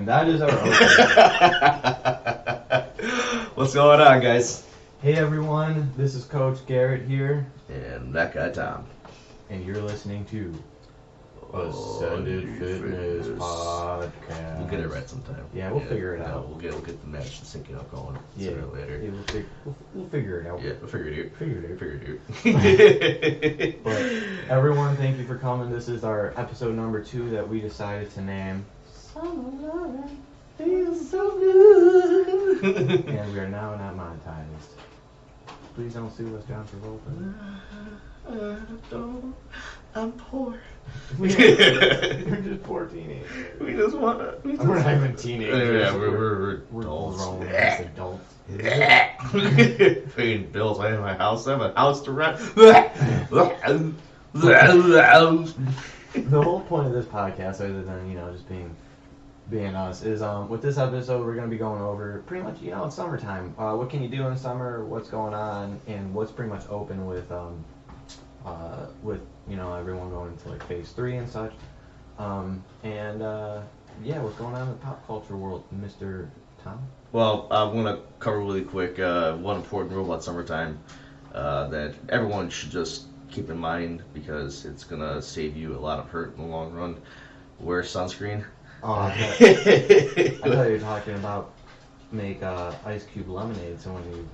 And that is our opening. What's going on, guys? Hey everyone, this is Coach Garrett here. And that guy Tom. And you're listening to Ascended Fitness Podcast. We'll get it right sometime. Yeah, we'll figure it out. We'll get the match and sync it up going sooner or later. Yeah, we'll figure it out. Yeah, we'll figure it out. But everyone, thank you for coming. This is our episode number 2 that we decided to name Summer Lovin' Feels So Good. And we are now not monetized. Please don't sue us, John Travolta. I'm poor. We're just poor teenagers. We just wanna. We're not even teenagers. Yeah, we're adults. adults. Adults. Paying bills. I have my house. I have a house to rent. The whole point of this podcast, other than just being us, is with this episode we're gonna be going over pretty much it's summertime. What can you do in summer? What's going on, and what's pretty much open with everyone going into like phase 3 and such. What's going on in the pop culture world, Mr. Tom? Well, I'm going to cover really quick one important rule about summertime that everyone should just keep in mind because it's going to save you a lot of hurt in the long run. Wear sunscreen. Oh, I thought you were talking about make ice cube lemonade, so when you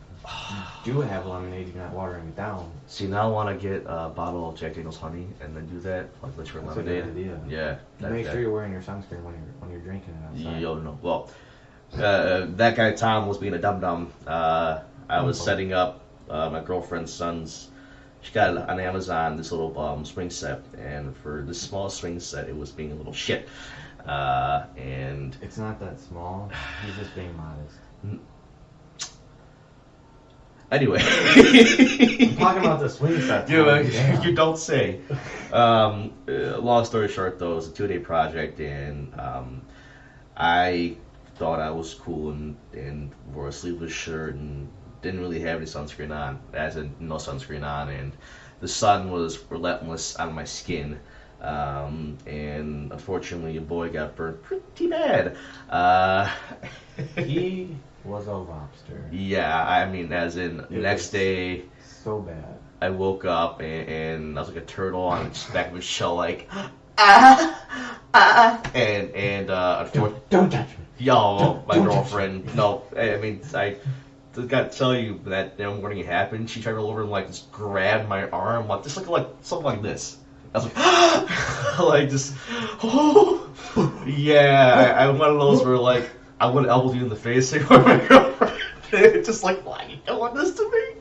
do have lemonade, you're not watering it down. See, now I want to get a bottle of Jack Daniel's honey and then do that, like literally lemonade. That's a good idea. Yeah. Make sure you're wearing your sunscreen when you're drinking it outside. Well, that guy Tom was being a dum-dum. I was setting up my girlfriend's son's. She got on Amazon this little swing set, and for this small swing set, it was being a little shit. And it's not that small. He's just being modest. Anyway, I'm talking about the swing set. You don't say. Long story short, though, it was a 2-day project, and I thought I was cool and wore a sleeveless shirt and didn't really have any sunscreen on, as in no sunscreen on, and the sun was relentless on my skin. And unfortunately, your boy got burnt pretty bad. He was a lobster. Yeah, I mean, as in the next day. So bad. I woke up and I was like a turtle on the back of his shell, like and don't touch me. Yo, my girlfriend. No, I mean I got to tell you that morning it happened. She tried to roll over and like just grab my arm, like just like something like this. I was like, like just, yeah. I'm one of those where like I would elbow you in the face for my girlfriend. Just like, why are you doing this to me?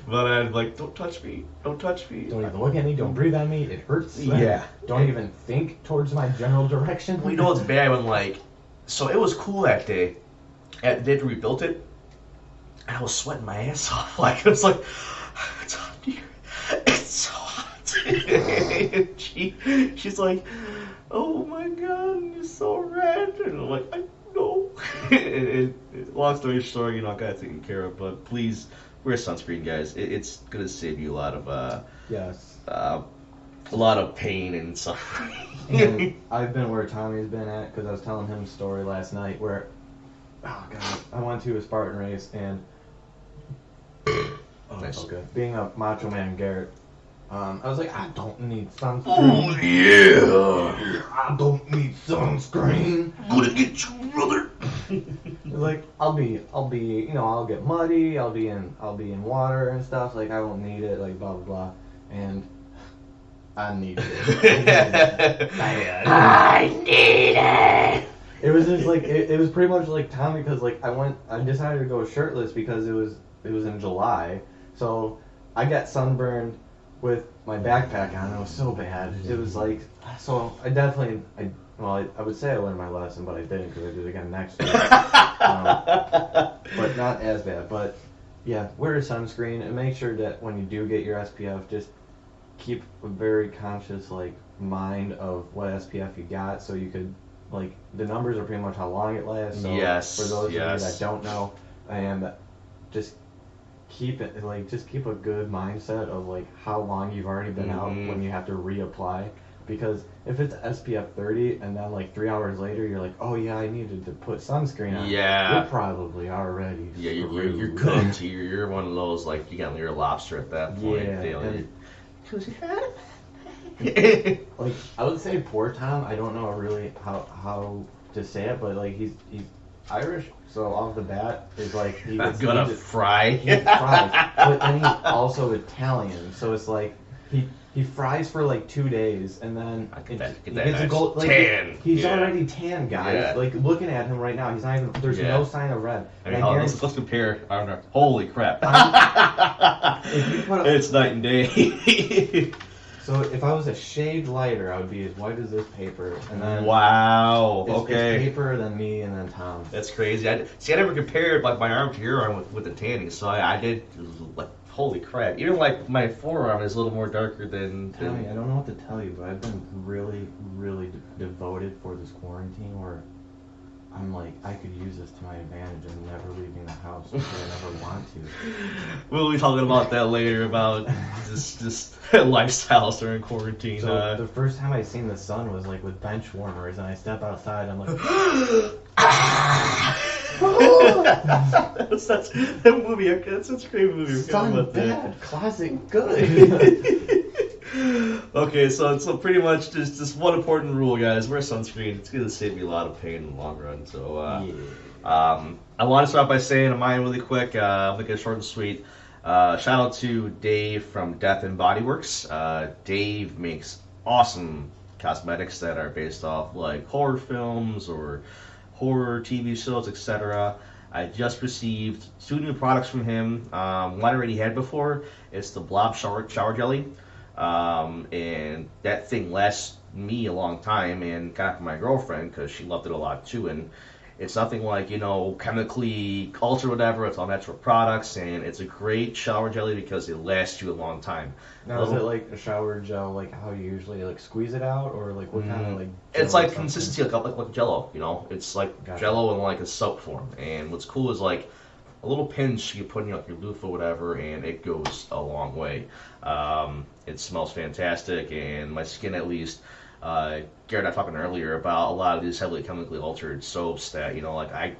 But I'm like, don't touch me. Don't even look at me. Don't breathe on me. It hurts. Yeah. Don't even think towards my general direction. Well, you know what's bad when like, so it was cool that day. At the day we rebuilt it, and I was sweating my ass off. Like, it was like, it's hot here. It's so hot. And she's like, oh my God, you're so red. And I'm like, I know. Long story short, I got it taken care of. But please wear sunscreen, guys. It's gonna save you a lot of a lot of pain and suffering. And I've been where Tommy's been at because I was telling him a story last night where, oh God, I went to a Spartan race and nice. Okay, being a macho man, Garrett. I was like, I don't need sunscreen. Oh yeah. I don't need sunscreen. I'm gonna get you, brother. Like I'll get muddy. I'll be in water and stuff. Like I won't need it. Like blah blah blah. And I need it. I need it. It was just like it was pretty much like Tommy because like I decided to go shirtless because it was in July, so I got sunburned with my backpack on. It was so bad. It was like, so I would say I learned my lesson, but I didn't because I did it again next week. But not as bad. But yeah, wear a sunscreen and make sure that when you do get your SPF, just keep a very conscious like mind of what SPF you got, so you could like the numbers are pretty much how long it lasts. So yes. For those of you that don't know, and just keep a good mindset of like how long you've already been out when you have to reapply. Because if it's SPF 30 and then like 3 hours later you're like, oh yeah, I needed to put sunscreen on. Yeah. You're probably already You're cooked. You're one of those, like, you got your lobster at that point. Yeah. And, Like, I would say poor Tom, I don't know really how to say it, but like he's Irish, so off the bat is like I'm gonna fry. He fries, but then he's also Italian, so it's like he fries for like 2 days and then Get that he gets a nice gold, like, tan. he's already tan, guys. Yeah. Like looking at him right now, he's not even. There's no sign of red. I mean, let's compare. I don't know. Holy crap! If you put it's night and day. So if I was a shade lighter, I would be as white as this paper, and then wow. it's Okay. paper, then me, and then Tom. That's crazy. I never compared like my arm to your arm with the tanning, so I did like holy crap. Even like my forearm is a little more darker than. Tommy, I don't know what to tell you, but I've been really, really devoted for this quarantine where I'm like, I could use this to my advantage. I'm never leaving the house because I never want to. We'll be talking about that later about this lifestyles during quarantine. So the first time I seen the sun was like with bench warmers, and I step outside, I'm like, that's that movie. That's such a great movie. sun bad, classic good. Okay, so pretty much just one important rule, guys. Wear sunscreen. It's gonna save you a lot of pain in the long run. So I want to start by saying mine really quick. I'll make it short and sweet. Shout out to Dave from Death and Body Works. Dave makes awesome cosmetics that are based off like horror films or horror TV shows, etc. I just received 2 new products from him. One I already had before. It's the Blob Shower Jelly. And that thing lasts me a long time, and got it for my girlfriend because she loved it a lot too. And it's nothing like, chemically altered or whatever. It's all natural products, and it's a great shower jelly because it lasts you a long time. Now, is it like a shower gel, like how you usually like squeeze it out, or like what kind of like? It's like consistency like Jello. It's like Jello in like a soap form. And what's cool is like a little pinch you put in like your loofah or whatever, and it goes a long way. It smells fantastic, and my skin at least. Garrett and I were talking earlier about a lot of these heavily chemically altered soaps that, like I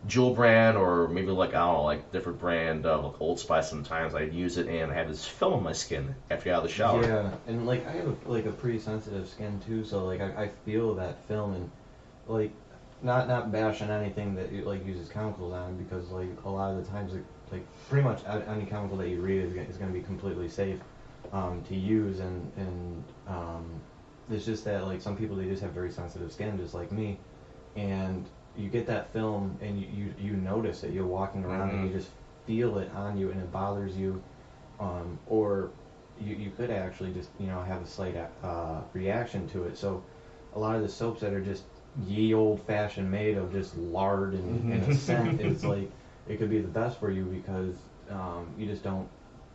Jewel brand or maybe like, I don't know, like different brand of like Old Spice sometimes I'd use it and I have this film on my skin after you're out of the shower. Yeah, and like I have a pretty sensitive skin too, so like I feel that film, and like not bashing anything that like uses chemicals on it, because like a lot of the times like pretty much any chemical that you read is going to be completely safe to use, and it's just that like some people, they just have very sensitive skin just like me, and you get that film and you notice it, you're walking around and you just feel it on you and it bothers you, or you could actually just have a slight reaction to it. So a lot of the soaps that are just ye old fashioned made of just lard and a scent, it's like it could be the best for you because you just don't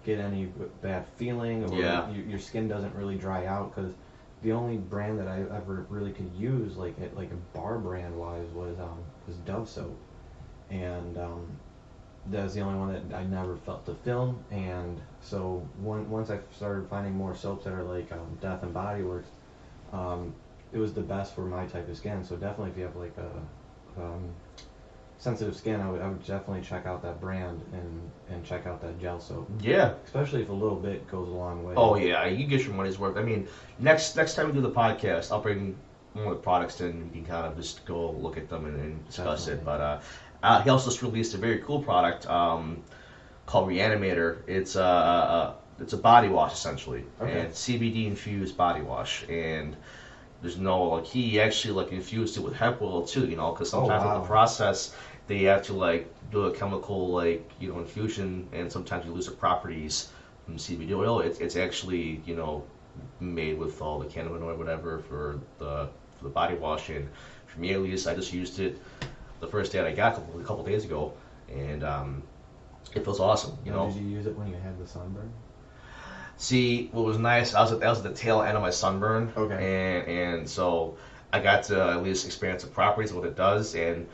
get any bad feeling, or your skin doesn't really dry out. Because the only brand that I ever really could use like a bar brand wise was Dove soap, and that was the only one that I never felt the film. And so once I started finding more soaps that are like Death and Body Works, it was the best for my type of skin. So definitely if you have like a sensitive skin, I would definitely check out that brand and check out that gel soap. Yeah. Especially if a little bit goes a long way. Oh yeah, you get your money's worth. I mean, next time we do the podcast, I'll bring one of the products in. We can kind of just go look at them and discuss it. But he also just released a very cool product called Reanimator. It's a body wash essentially, and it's CBD infused body wash, and there's no like he actually like infused it with hemp oil too, because sometimes in the process they have to like do a chemical like infusion, and sometimes you lose the properties from CBD oil. It's actually made with all the cannabinoid whatever for the body wash. And for me at least, I just used it the first day that I got a couple days ago, and it feels awesome. Did you use it when you had the sunburn? See, what was nice, I was at the tail end of my sunburn, and so I got to at least experience the properties of what it does. And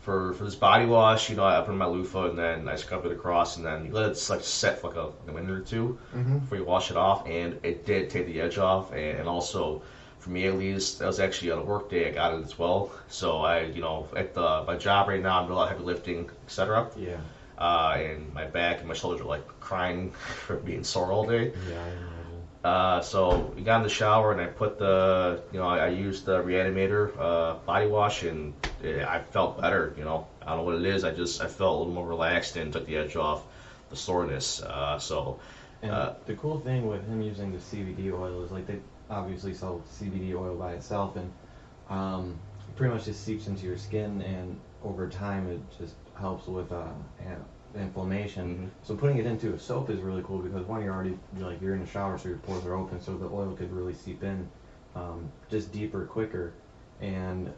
for this body wash, I put in my loofah and then I scrub it across and then you let it like set for like a minute or two before you wash it off, and it did take the edge off, and also for me at least, that was actually on a work day I got it as well. So I, at my job right now, I'm doing a lot of heavy lifting, etc. Yeah. And my back and my shoulders are like crying for being sore all day. Yeah, I imagine. So we got in the shower and I put I used the Reanimator body wash, and I felt better. I don't know what it is. I felt a little more relaxed and took the edge off the soreness. And the cool thing with him using the CBD oil is like they obviously sell CBD oil by itself, and it pretty much just seeps into your skin, and over time it just helps with inflammation. Mm-hmm. So putting it into a soap is really cool because one, you're in the shower, so your pores are open, so the oil could really seep in just deeper, quicker. And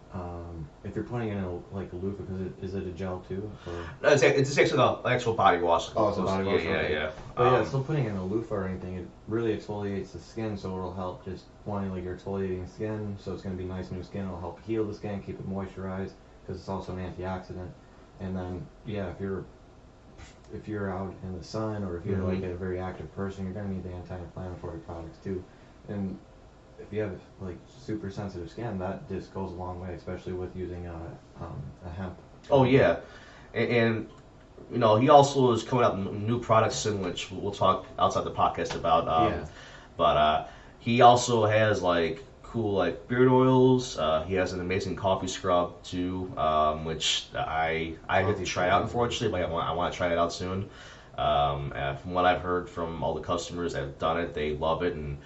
if you're putting it in a loofah, because is it a gel too? Or? No, it's actually the actual body wash. Oh, it's a body wash. Yeah. But still putting it in a loofah or anything, it really exfoliates the skin, so it'll help just you're exfoliating skin, so it's going to be nice new skin. It'll help heal the skin, keep it moisturized, because it's also an antioxidant. And then if you're out in the sun, or if you're like a very active person, you're going to need the anti-inflammatory products too. And if you have like super sensitive skin, that just goes a long way, especially with using a hemp. Oh yeah, and he also is coming out with new products soon, which we'll talk outside the podcast about. But he also has like cool like beard oils. He has an amazing coffee scrub too, which I get to try out unfortunately, but I want to try it out soon. From what I've heard from all the customers that have done it, they love it, and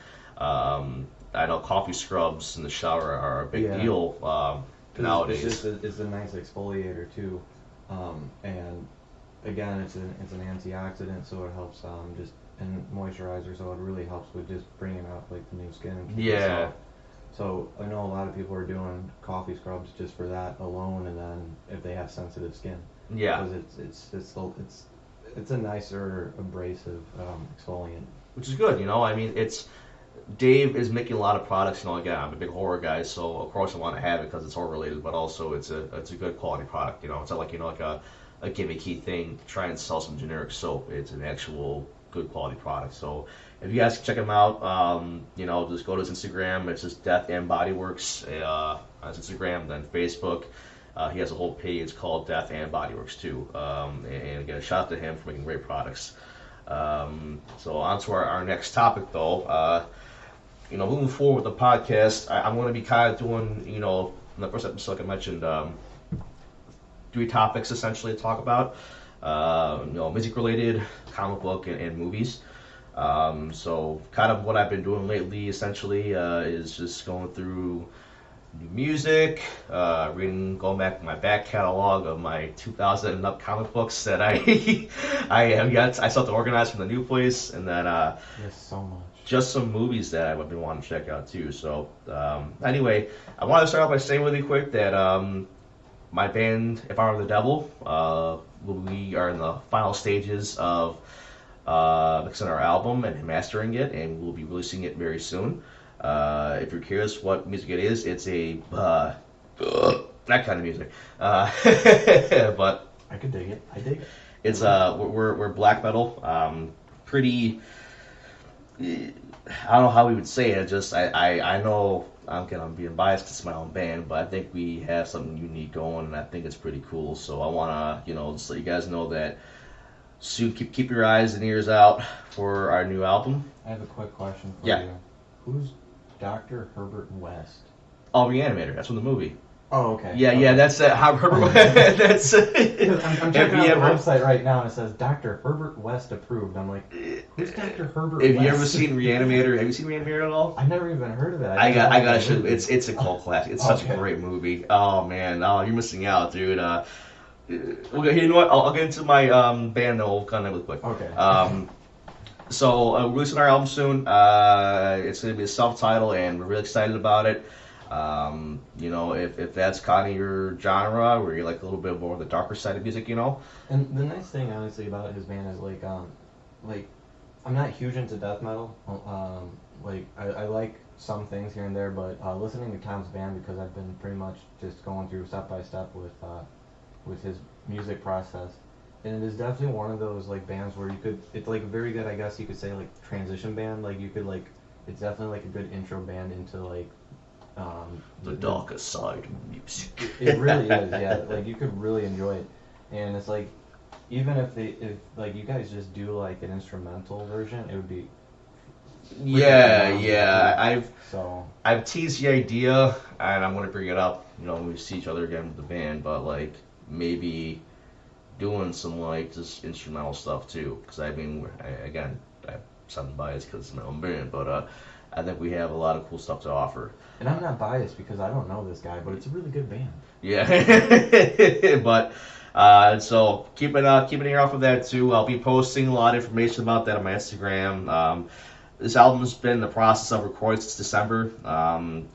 I know coffee scrubs in the shower are a big deal nowadays. It's a nice exfoliator too, and again, it's an antioxidant, so it helps and moisturizer, so it really helps with just bringing out like the new skin. And so I know a lot of people are doing coffee scrubs just for that alone, and then if they have sensitive skin, because it's a nicer abrasive exfoliant, which is good. Dave is making a lot of products. Again, I'm a big horror guy, so of course I want to have it because it's horror related, but also it's a good quality product. It's not like like a gimmicky thing to try and sell some generic soap. It's an actual good quality product. So if you guys can check him out, just go to his Instagram. It's just Death and Body Works on his Instagram, then Facebook. He has a whole page called Death and Body Works too. And again, shout out to him for making great products. So on to our next topic though. Moving forward with the podcast, I'm going to be kind of doing, in the first episode, like I mentioned, 3 topics essentially to talk about. Music related, comic book, and movies. So kind of what I've been doing lately essentially is just going through new music, going back to my back catalog of my 2000 and up comic books that I I still have to organize from the new place, and then there's so much. Just some movies that I've been wanting to check out too. So anyway, I want to start off by saying really quick that my band, If I Were the Devil, we are in the final stages of mixing our album and mastering it, and we'll be releasing it very soon. If you're curious what music it is, it's a that kind of music. But I could dig it. I dig it. It's we're black metal. Pretty. I don't know how we would say it. Just I know I'm being biased because it's my own band, but I think we have something unique going, and I think it's pretty cool. So I wanna just let you guys know that soon. Keep your eyes and ears out for our new album. I have a quick question for you. Who's Dr. Herbert West? Oh, Reanimator. That's from the movie. Oh, okay. Yeah, that's Herbert. That's. I'm checking out the website right now, and it says Dr. Herbert West approved. I'm like, who's Dr. Herbert West? Have you ever seen Reanimator? Have you seen Reanimator at all? I've never even heard of it. I gotta show you. It's a cult classic. It's such a great movie. Oh man, you're missing out, dude. Okay, you know what? I'll get into my band, though. We'll kind of really quick. Okay. So we're releasing our album soon. It's gonna be a self-titled, and we're really excited about it. If that's kind of your genre, where you like a little bit more of the darker side of music, And the nice thing, honestly, about his band is like I'm not huge into death metal. I like some things here and there, but listening to Tom's band, because I've been pretty much just going through step by step with with his music process. And it is definitely one of those like bands where you could, it's like a very good, I guess you could say, like transition band. Like you could like, it's definitely like a good intro band into like The darker side of music. it really is, yeah. Like you could really enjoy it, and it's like even if like you guys just do like an instrumental version, it would be Yeah, freaking yeah. phenomenal. So I've teased the idea, and I'm gonna bring it up, when we see each other again with the band. But like maybe doing some like just instrumental stuff too, because I mean, again, I sound biased because it's my own band, but I think we have a lot of cool stuff to offer. and I'm not biased because I don't know this guy, but it's a really good band. Yeah, but so keep an ear off of that too. I'll be posting a lot of information about that on my Instagram. This album's been in the process of recording since December,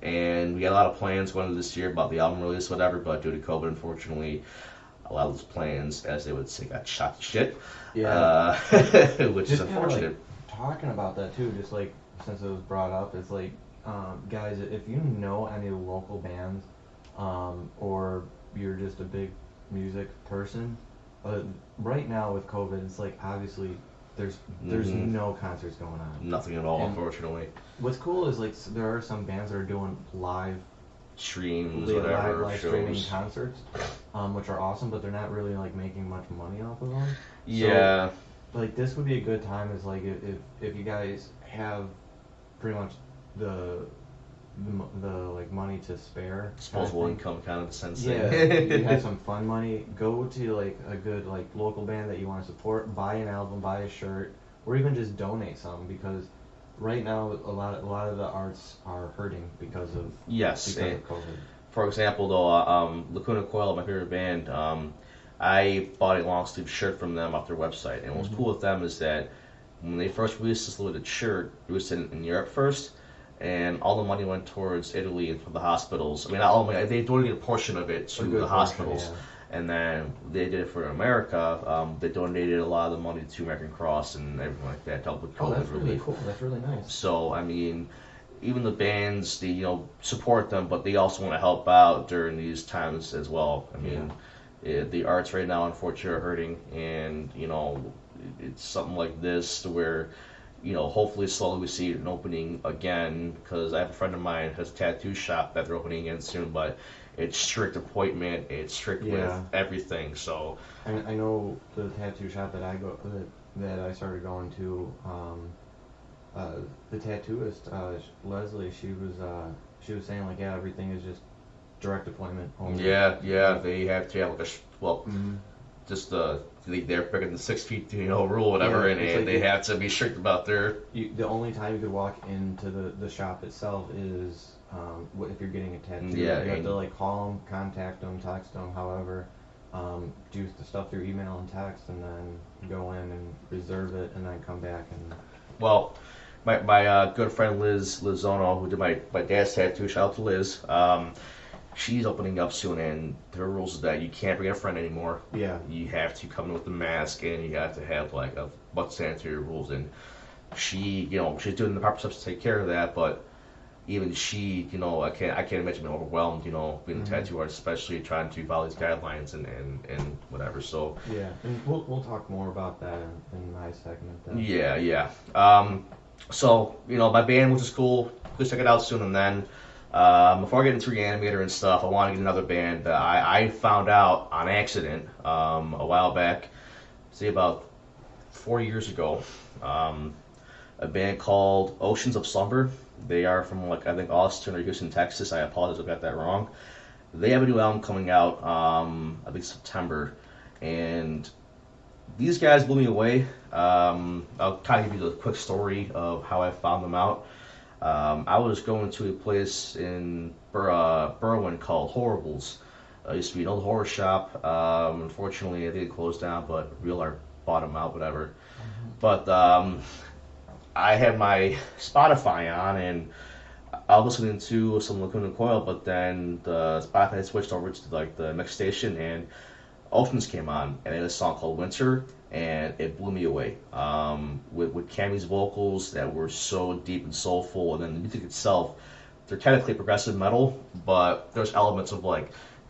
and we got a lot of plans going into this year about the album release, whatever. But due to COVID, unfortunately, a lot of those plans, as they would say, got shot to shit. Yeah. Which is Just kinda, unfortunate. like, talking about that too, just like since it was brought up, it's like, guys, if you know any local bands, or you're just a big music person, right now with COVID, it's like obviously there's no concerts going on. Nothing at all, And unfortunately. what's cool is like there are some bands that are doing live Streams, whatever, live streaming shows. concerts, which are awesome, but they're not really like making much money off of them. Yeah. So, like this would be a good time is like if you guys have pretty much the like money to spare, Disposable income kind of sense. yeah, you have some fun money, go to like a good like local band that you want to support, buy an album, buy a shirt, or even just donate some, because right now a lot of the arts are hurting because of COVID. For example, though, Lacuna Coil, my favorite band, I bought a long sleeve shirt from them off their website, and what's cool with them is that when they first released this limited shirt, it was in Europe first, and all the money went towards Italy and for the hospitals. I mean, not all the money, they donated a portion of it to the hospitals. Portion, yeah. And then they did it for America. They donated a lot of the money to American Cross and everything like that to help with COVID That's relief. really cool. That's really nice. So, I mean, even the bands, they support them, but they also want to help out during these times as well. I mean, the arts right now, unfortunately, are hurting, and it's something like this to where, hopefully slowly we see an opening again, because I have a friend of mine who has a tattoo shop that they're opening again soon, but it's strict appointment, it's strict with everything, so. I know the tattoo shop that that I started going to, the tattooist, Leslie, she was saying like, yeah, everything is just direct appointment only. Yeah, they have to have like just they're bigger than 6 feet, rule, whatever, and like they have to be strict about their. The only time you could walk into the shop itself is if you're getting a tattoo. Yeah, you have to like call them, contact them, text them, however, do the stuff through email and text, and then go in and reserve it, and then come back and. Well, my good friend Liz Zono, who did my dad's tattoo, shout out to Liz. She's opening up soon, and her rules is that you can't bring a friend anymore. Yeah. You have to come in with the mask, and you have to have like a bunch of sanitary rules. And she, she's doing the proper steps to take care of that. But even she, I can't imagine being overwhelmed. Being a tattoo artist, especially trying to follow these guidelines and whatever. So. Yeah, and we'll talk more about that in my segment. Then. Yeah. So my band, which is cool. Please check it out soon, and then. Before I get into Reanimator and stuff, I want to get another band that I found out on accident a while back, say about 4 years ago. A band called Oceans of Slumber. They are from I think Austin or Houston, Texas. I apologize if I got that wrong. They have a new album coming out, I think September, and these guys blew me away. I'll kind of give you the quick story of how I found them out. I was going to a place in Berwyn called Horribles. It used to be an old horror shop. Unfortunately, I think it closed down, but Real Art bought them out, whatever. But I had my Spotify on, and I was listening to some Lacuna Coil, but then the Spotify switched over to the mix station, and Oceans came on, and they had a song called Winter, and it blew me away. With Cammy's vocals that were so deep and soulful, and then the music itself, they're technically progressive metal, but there's elements of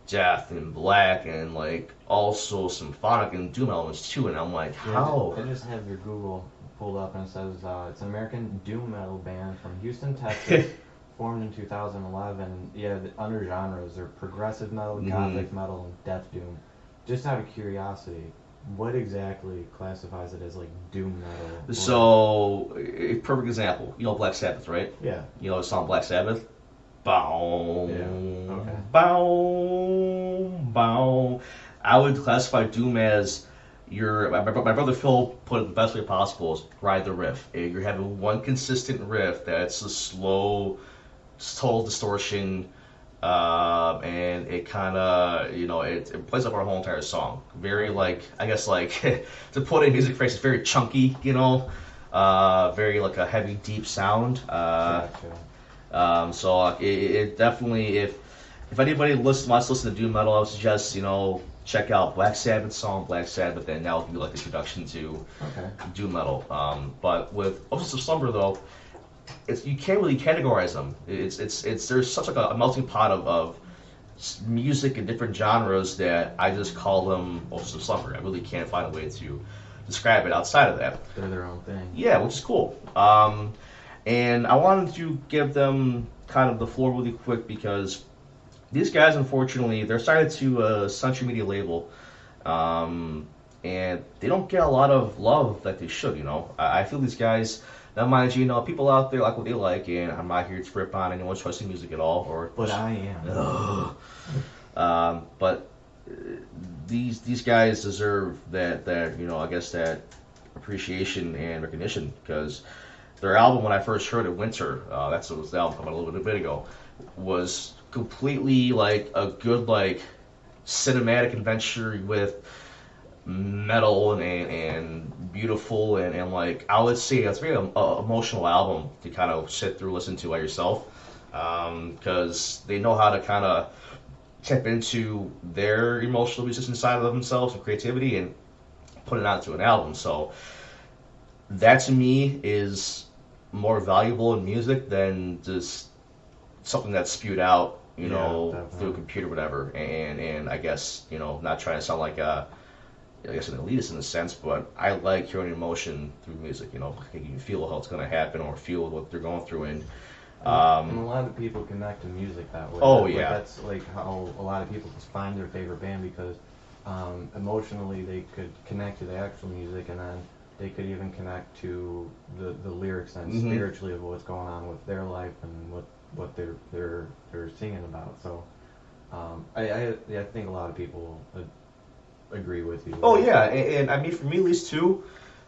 death and black and like also symphonic and doom elements too. And I'm like, how? I just have your Google pulled up and it says it's an American doom metal band from Houston, Texas, formed in 2011. Yeah, the under genres are progressive metal, gothic metal, and death doom. Just out of curiosity, what exactly classifies it as like doom metal? So, a perfect example. You know Black Sabbath, right? Yeah. You know the song Black Sabbath? Bow. Yeah. Okay. Bow. Bow. I would classify doom as my brother Phil put it the best way possible is ride the riff. You're having one consistent riff that's a slow, total distortion, and it kind of, it plays up our whole entire song. Very like, I guess like, to put it in music phrase, it's very chunky, very like a heavy, deep sound. So it definitely, if anybody wants to listen to doom metal, I would suggest, check out Black Sabbath's song Black Sabbath, and that would be like the introduction to doom metal. But with Oceans of Slumber though, you can't really categorize them. It's there's such like a melting pot of music and different genres that I just call them Oceans of Slumber. I really can't find a way to describe it outside of that. They're their own thing. Yeah, which is cool. And I wanted to give them kind of the floor really quick because these guys, unfortunately, they're signed to a Century Media label, and they don't get a lot of love that they should. I feel these guys. Now, mind you, people out there like what they like, and I'm not here to rip on anyone's choice of music at all. But I am. But these guys deserve that I guess that appreciation and recognition because their album, when I first heard it, Winter, that's what was the album coming a little bit ago, was completely like a good like cinematic adventure with metal and beautiful and like I would say it's a very emotional album to kind of sit through, listen to by yourself, because they know how to kind of tap into their emotional musician side of themselves and creativity and put it out to an album. So that to me is more valuable in music than just something that's spewed out, through a computer or whatever. And I guess, not trying to sound like an elitist in a sense, but I like hearing emotion through music, you can feel how it's going to happen or feel what they're going through. And a lot of people connect to music that way. That's like how a lot of people just find their favorite band because emotionally they could connect to the actual music and then they could even connect to the lyrics and spiritually of what's going on with their life and what they're singing about. So I think a lot of people agree with you. Oh yeah, and I mean for me at least too,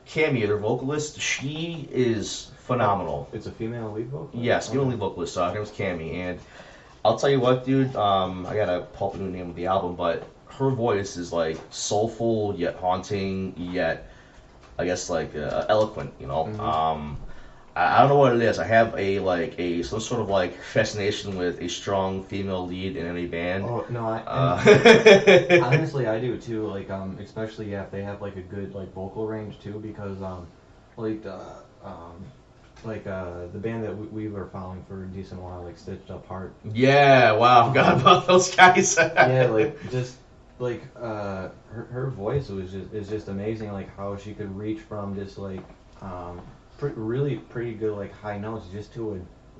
Cammy, their vocalist, she is phenomenal. It's a female lead vocalist? Yes, female lead vocalist. Her name's Cammy, and I'll tell you what, dude. I gotta pull up the new name of the album, but her voice is like soulful yet haunting yet, I guess like eloquent. I don't know what it is. I have some sort of like fascination with a strong female lead in any band. Oh no, honestly I do too. Like especially if they have like a good like vocal range too, because the band that we were following for a decent while, like Stitched Up Heart. Yeah, wow, I forgot about those guys. Yeah, her voice is just amazing. Like how she could reach from just like really pretty good like high notes just to a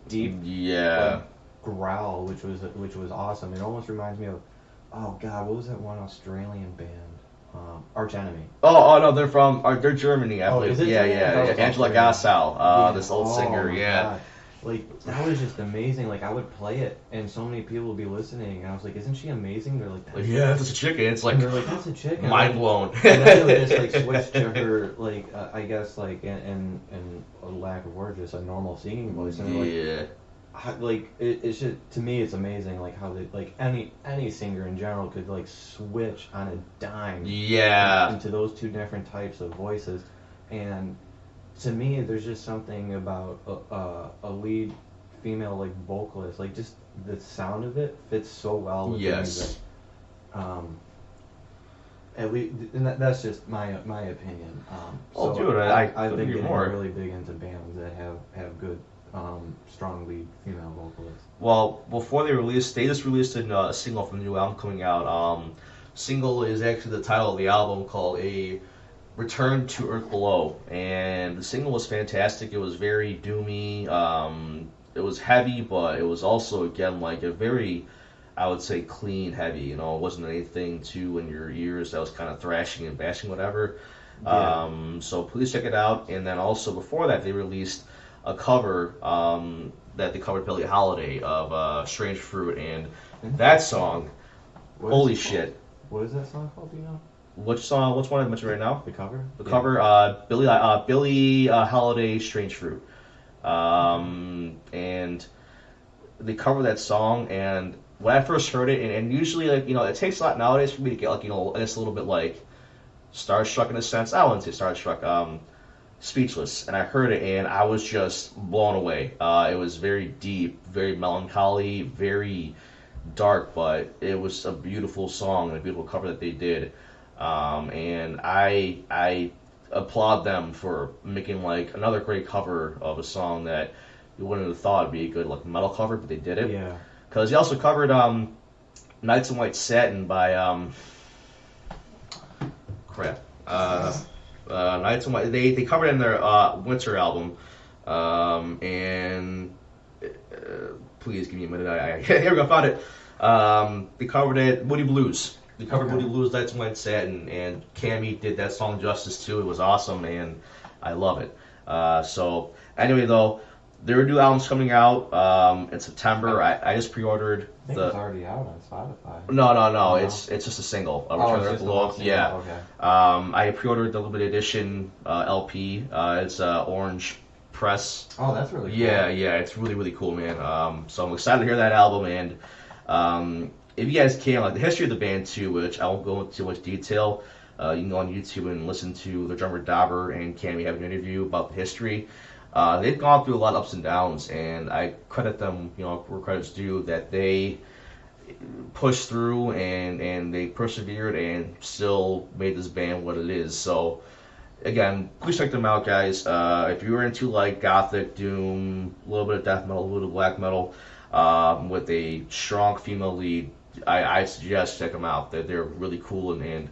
deep growl, which was awesome. It almost reminds me of what was that one Australian band? Arch Enemy. Oh no, they're Germany, I believe. Is it Yeah. Angela Gassau, this old singer. Yeah. God. Like that was just amazing. Like I would play it, and so many people would be listening, and I was like, "Isn't she amazing?" They're like, "That's a chicken." It's like, they're like, "That's a chicken." Mind blown. And then they would just like switch to her, like I guess like in a lack of words, just a normal singing voice. And it's just, to me, it's amazing like how they like any singer in general could like switch on a dime. Yeah. Into those two different types of voices, and to me, there's just something about a lead female like vocalist, like just the sound of it fits so well with the music. At least, and that's just my opinion. Dude, I've been getting more. really big into bands that have good strong lead female vocalist. Well, before they just released a single from the new album coming out. Single is actually the title of the album, called A Return to Earth Below, and the single was fantastic. It was very doomy. It was heavy, but it was also, again, like a very, I would say, clean heavy. It wasn't anything too in your ears that was kind of thrashing and bashing, whatever. Yeah. So please check it out. And then also before that, they released a cover that they covered Billie Holiday of Strange Fruit, and that song, holy shit. What is that song called? Do you know? Which song? Which one I mentioned right now? The cover. The cover, Billie Holiday, Strange Fruit, and they cover that song. And when I first heard it, and usually, like, it takes a lot nowadays for me to get, like, I guess a little bit like starstruck in a sense. I wouldn't say starstruck, speechless. And I heard it, and I was just blown away. It was very deep, very melancholy, very dark, but it was a beautiful song and a beautiful cover that they did. And I applaud them for making like another great cover of a song that you wouldn't have thought would be a good like metal cover, but they did it. Yeah. Because he also covered Nights in White Satin by Nights in White. They covered it in their Winter album, and please give me a minute. Here we go, found it. They covered it, Moody Blues. They covered Moody Blues, Nights in White Satin, and Cammy did that song justice too. It was awesome, and I love it. So anyway, though, their new album's coming out in September. I just pre-ordered. I think it's already out on Spotify. No. It's just a single. It's just a single. Yeah. Okay. I pre-ordered the limited edition LP. It's Orange Press. Oh, that's really cool. Yeah, it's really, really cool, man. So I'm excited to hear that album, and if you guys can, like the history of the band too, which I won't go into too much detail, you can go on YouTube and listen to the drummer Dauber and Cammy have an interview about the history. They've gone through a lot of ups and downs, and I credit them, where credit's due, that they pushed through and they persevered and still made this band what it is. So again, please check them out, guys. If you're into like gothic, doom, a little bit of death metal, a little bit of black metal, with a strong female lead, I suggest check them out. They're really cool, and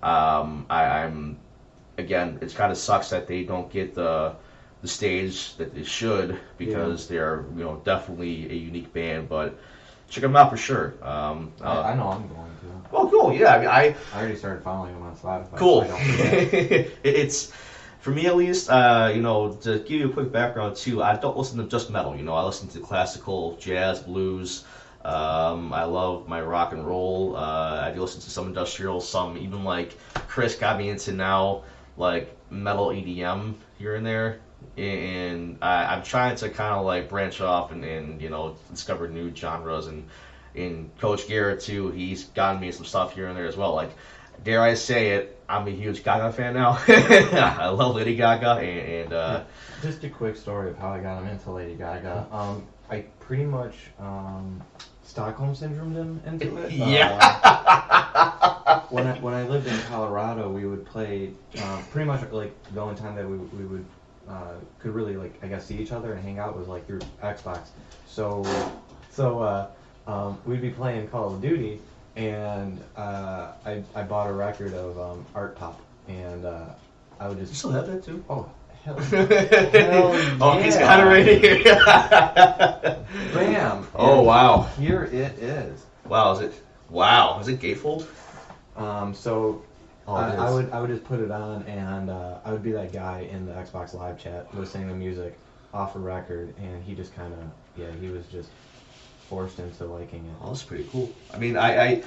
I'm again, it kind of sucks that they don't get the stage that they should, because they're definitely a unique band. But check them out for sure. I know I'm going to. Oh, cool. Yeah, I mean, I already started following them on Spotify. Cool. So I don't forget. It's, for me at least, to give you a quick background too, I don't listen to just metal. I listen to classical, jazz, blues. I love my rock and roll. I do listen to some industrial, some even like Chris got me into now, like metal EDM here and there. And I'm trying to kind of like branch off and discover new genres. And Coach Garrett too, he's gotten me some stuff here and there as well. Like, dare I say it, I'm a huge Gaga fan now. I love Lady Gaga, and just a quick story of how I got him into Lady Gaga. I pretty much Stockholm syndromed him into it. Yeah. When I lived in Colorado, we would play pretty much like the only time that we would could really like I guess see each other and hang out was like through Xbox. So we'd be playing Call of Duty, and I bought a record of Art Pop, and I would just. You still have that too? Oh. Hell yeah. Oh, he's got it right here. Bam! Oh, wow. Here it is. Wow, is it gatefold? So Oh, I would just put it on, and I would be that guy in the Xbox Live chat listening to music off a record, and he just kind of he was just forced into liking it. Oh, that's pretty cool. I mean, I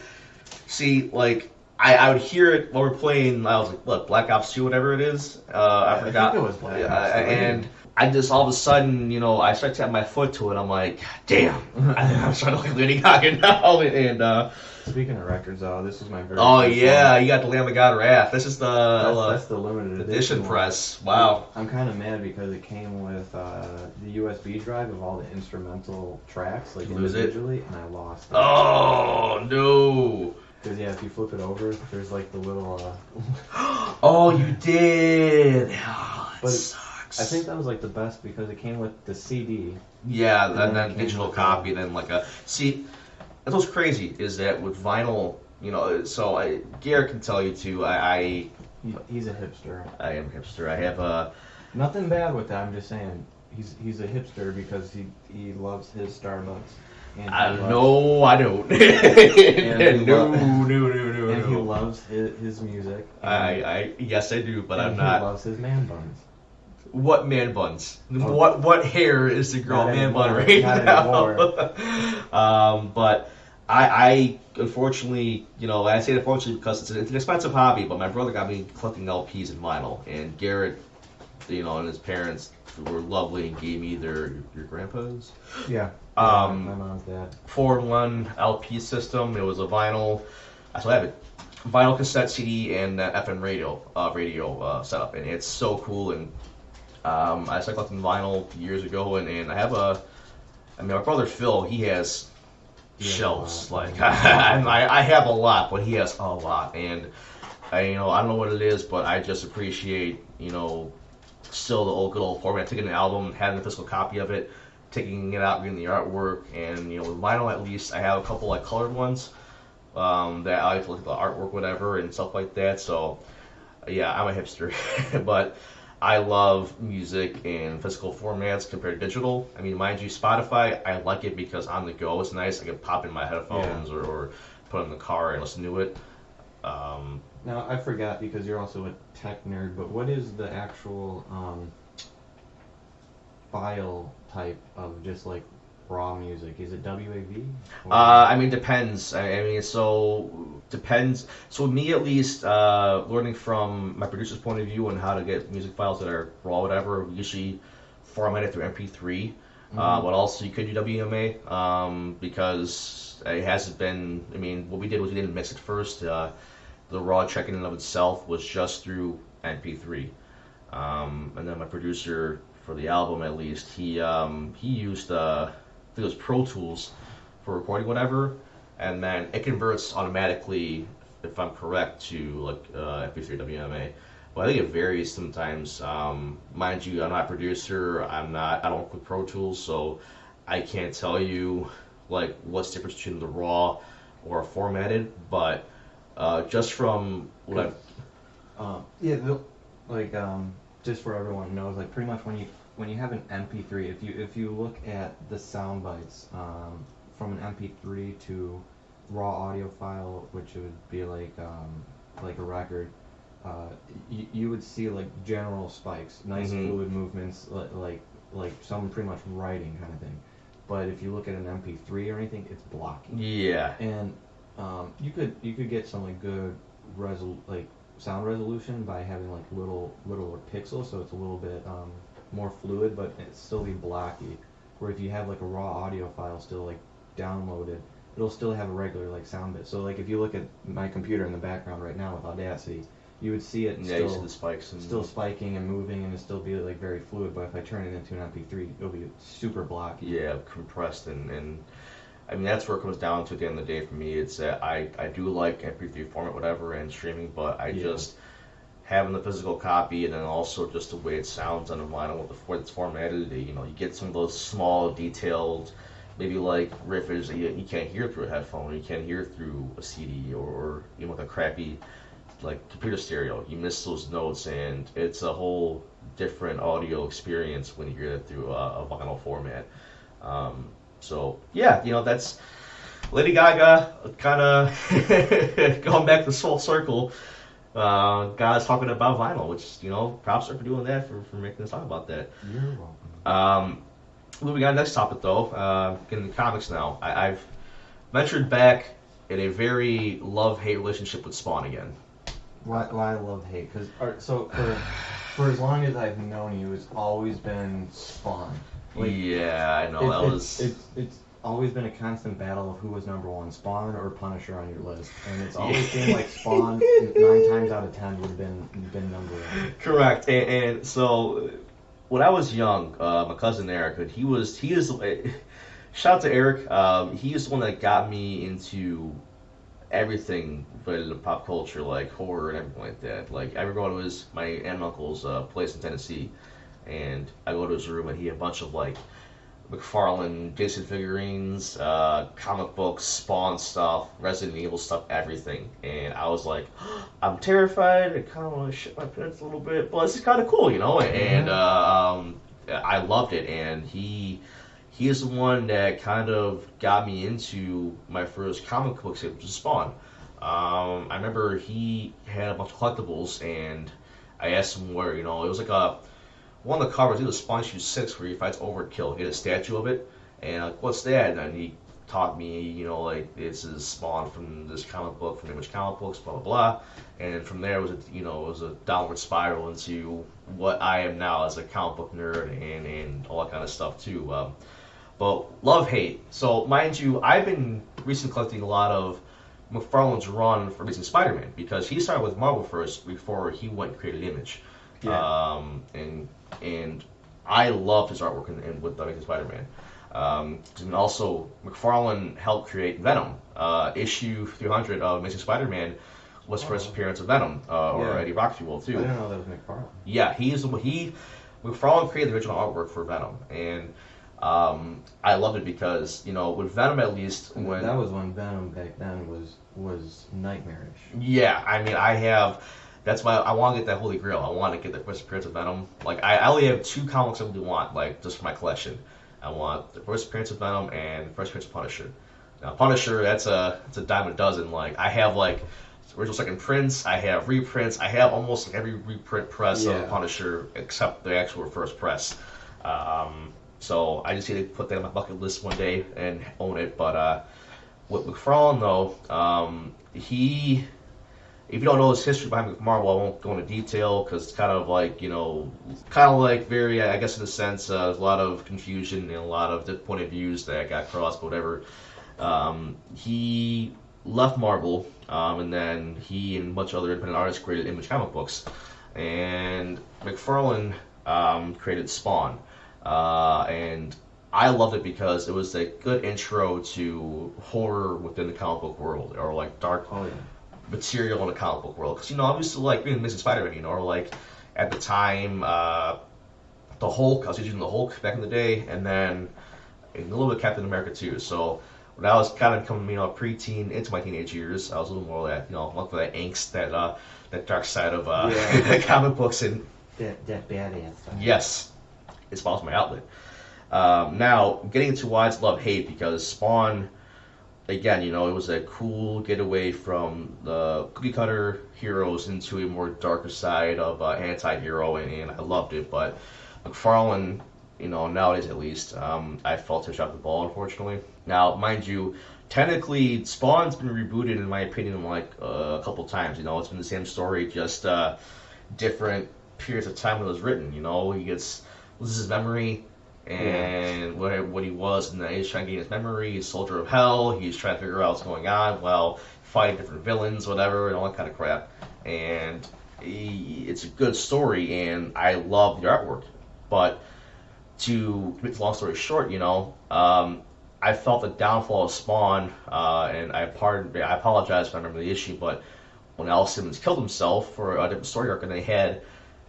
see, like, I would hear it while we're playing. I was like, look, Black Ops 2, whatever it is. I forgot. I think it was Black Ops 2. And I just, all of a sudden, I start tapping my foot to it. I'm like, damn, I'm starting to like Lady Gaga now. And speaking of records, this is my very first one. You got the Lamb of God Wrath. This is that's the limited edition press. Wow. I'm kind of mad because it came with the USB drive of all the instrumental tracks, like individually, and I lost it. Oh, no. Because, if you flip it over, there's like the little... Oh, you did! Oh, that but sucks. I think that was like the best because it came with the CD. Yeah, And and then then it came digital with copy, then like a see. That's what's crazy is that with vinyl, So Garrett can tell you too. He's a hipster. I am a hipster. I have a. Nothing bad with that. I'm just saying he's a hipster because he loves his Starbucks. And No, I don't. No. And he loves his music. Yes, I do, but I'm and not. He loves his man buns. What man buns? Oh. What hair is the girl Not man bun anymore. right Not now? But I unfortunately, I say unfortunately because it's an expensive hobby. But my brother got me collecting LPs and vinyl, and Garrett, and his parents were lovely and gave me your grandpa's. Yeah. My mom's dad. 4-in-1 LP system. It was a vinyl. I still have it. Vinyl cassette, CD, and FM radio setup, and it's so cool. And I started collecting vinyl years ago, and I have my brother Phil, he has shelves. Like I have a lot, but he has a lot, and I don't know what it is, but I just appreciate still the good old format, taking an album, having a physical copy of it, taking it out, reading the artwork, and with vinyl at least, I have a couple like colored ones that I like to look at the artwork, whatever, and stuff like that. So yeah, I'm a hipster, but I love music in physical formats compared to digital. I mean, mind you, Spotify, I like it because on the go, it's nice. I can pop in my headphones or put it in the car and listen to it. Now, I forgot because you're also a tech nerd, but what is the actual file type of just like raw music? Is it WAV? I mean, depends. Depends. So me, at least, learning from my producer's point of view on how to get music files that are raw, whatever, usually formatted through MP3. But also you could do WMA because it hasn't been. I mean, what we did was we didn't mix it first. The raw check in and of itself was just through MP3. And then my producer for the album, at least, he used I think it was Pro Tools for recording whatever, and then it converts automatically, if I'm correct, to like MP3 WMA. But I think it varies sometimes. Mind you, I'm not a producer. I don't work with Pro Tools, so I can't tell you like what's the difference between the raw or formatted. But just from what I've just for everyone knows, like pretty much when you have an MP3, if you look at the sound bites from an MP3 to raw audio file, which would be like a record, you would see like general spikes, nice fluid movements, like some pretty much writing kind of thing. But if you look at an MP3 or anything, it's blocky. Yeah. And you could get some like good sound resolution by having like little pixels, so it's a little bit more fluid, but it still be blocky. Where if you have like a raw audio file still like downloaded, it'll still have a regular like sound bit. So like if you look at my computer in the background right now with Audacity, you would see it you still see the spikes and still spiking and moving, and it'll still be like very fluid. But if I turn it into an MP3, it'll be super blocky. Yeah, compressed and I mean that's where it comes down to at the end of the day for me. It's that I do like MP3 format, whatever, and streaming, but I just having the physical copy and then also just the way it sounds on the vinyl with the way it's formatted. You get some of those small, detailed, maybe like riffs that you can't hear through a headphone, you can't hear through a CD or with a crappy like computer stereo. You miss those notes, and it's a whole different audio experience when you hear it through a vinyl format. So yeah, that's Lady Gaga kind of going back to full circle. Guys talking about vinyl, which props her for doing that, for making us talk about that. You're welcome. Moving on, next topic though, getting into comics now. I've ventured back in a very love-hate relationship with Spawn again. Why love-hate? Because for as long as I've known you, it's always been Spawn. Like, yeah, I know it's always been a constant battle of who was number one, Spawn or Punisher on your list, and it's always been like Spawn 9 times out of 10 would have been number one. Correct, and so when I was young, my cousin Eric, he is shout out to Eric. He is the one that got me into everything related to pop culture, like horror and everything like that. Like I remember when it was my aunt and uncle's place in Tennessee. And I go to his room, and he had a bunch of like McFarlane, Jason figurines, comic books, Spawn stuff, Resident Evil stuff, everything. And I was like, I'm terrified. I kind of want to shit my pants a little bit, but this is kind of cool, you know. And I loved it. And he is the one that kind of got me into my first comic book series, which is Spawn. I remember he had a bunch of collectibles, and I asked him where, you know, it was like a one of the covers, it was Spawn issue 6 where he fights Overkill. He had a statue of it, and like, what's that? And he taught me, you know, like, this is Spawn from this comic book, from Image Comic Books, blah, blah, blah. And from there, it was a downward spiral into what I am now as a comic book nerd and all that kind of stuff, too. But love, hate. So, mind you, I've been recently collecting a lot of McFarlane's run for Amazing Spider-Man, because he started with Marvel first before he went and created Image. Yeah. And I loved his artwork with Amazing Spider-Man. And also, McFarlane helped create Venom. Issue 300 of Amazing Spider-Man was first appearance of Venom, or Eddie Rockfuel too. I didn't know that was McFarlane. Yeah, McFarlane created the original artwork for Venom, and I loved it because, you know, with Venom at least, when that was when Venom back then was nightmarish. Yeah, I mean, that's why I want to get that Holy Grail. I want to get the first appearance of Venom. Like, I only have 2 comics I really want, like, just for my collection. I want the first appearance of Venom and the first appearance of Punisher. Now, Punisher, that's a dime a dozen. Like, I have, like, original second prints, I have reprints, I have almost like every reprint press of Punisher except the actual first press. So I just need to put that on my bucket list one day and own it. But with McFarlane, though, if you don't know his history behind Marvel, I won't go into detail because it's kind of like, you know, very, I guess in a sense, there's a lot of confusion and a lot of different point of views that got crossed, but whatever. He left Marvel, and then he and a bunch of other independent artists created Image Comic Books. And McFarlane created Spawn. And I loved it because it was a good intro to horror within the comic book world, or like dark material in the comic book world. Because, you know, obviously, like, being Mrs. Spider-Man, you know, or like at the time, the Hulk, I was using the Hulk back in the day, and then a little bit of Captain America too. So when I was kind of coming, you know, preteen into my teenage years, I was a little more that, you know, look for that angst, that dark side of comic books and that badass stuff. Yes, it Spawn's my outlet. Now, getting into why it's love-hate, because Spawn, again, you know, it was a cool getaway from the cookie-cutter heroes into a more darker side of anti-hero, and I loved it. But McFarlane, you know, nowadays at least, I felt he shot the ball, unfortunately. Now, mind you, technically, Spawn's been rebooted, in my opinion, like a couple times. You know, it's been the same story, just different periods of time when it was written. You know, he loses his memory, and what he was, and then he's trying to gain his memory. He's Soldier of Hell. He's trying to figure out what's going on while fighting different villains, whatever, and all that kind of crap. And it's a good story, and I love the artwork. But to make the long story short, you know, I felt the downfall of Spawn, and I apologize if I remember the issue, but when Al Simmons killed himself for a different story arc, and they had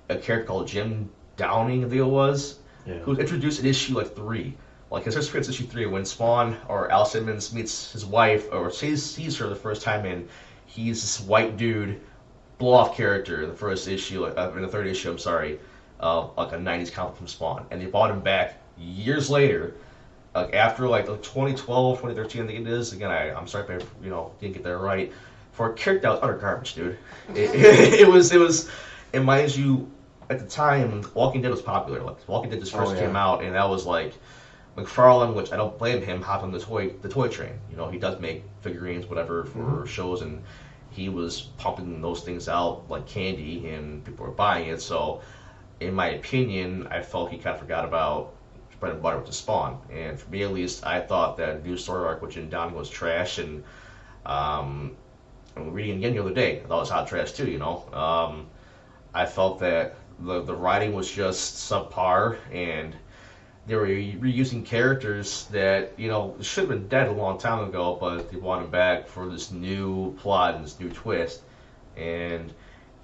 a character called Jim Downing, I think it was, who was introduced in issue like 3. Like, his first appearance issue 3, when Spawn or Al Simmons meets his wife, or sees her the first time, and he's this white dude, blow-off character in the first issue, in the third issue, I'm sorry, like a 90s comic from Spawn. And they brought him back years later, like after like 2012, 2013, I think it is. Again, I'm sorry if I, you know, didn't get that right. For a character that was utter garbage, dude. It was, it reminds you, at the time, Walking Dead was popular. Like, Walking Dead just first came out, and that was like McFarlane, which I don't blame him, hopped on the toy train. You know, he does make figurines, whatever, for shows, and he was pumping those things out like candy, and people were buying it. So, in my opinion, I felt he kind of forgot about bread and butter with the Spawn. And for me, at least, I thought that new story arc with Jim Downing was trash, and reading it again the other day, I thought it was hot trash too, you know. I felt that the writing was just subpar, and they were reusing characters that, you know, should have been dead a long time ago, but they brought them back for this new plot and this new twist. And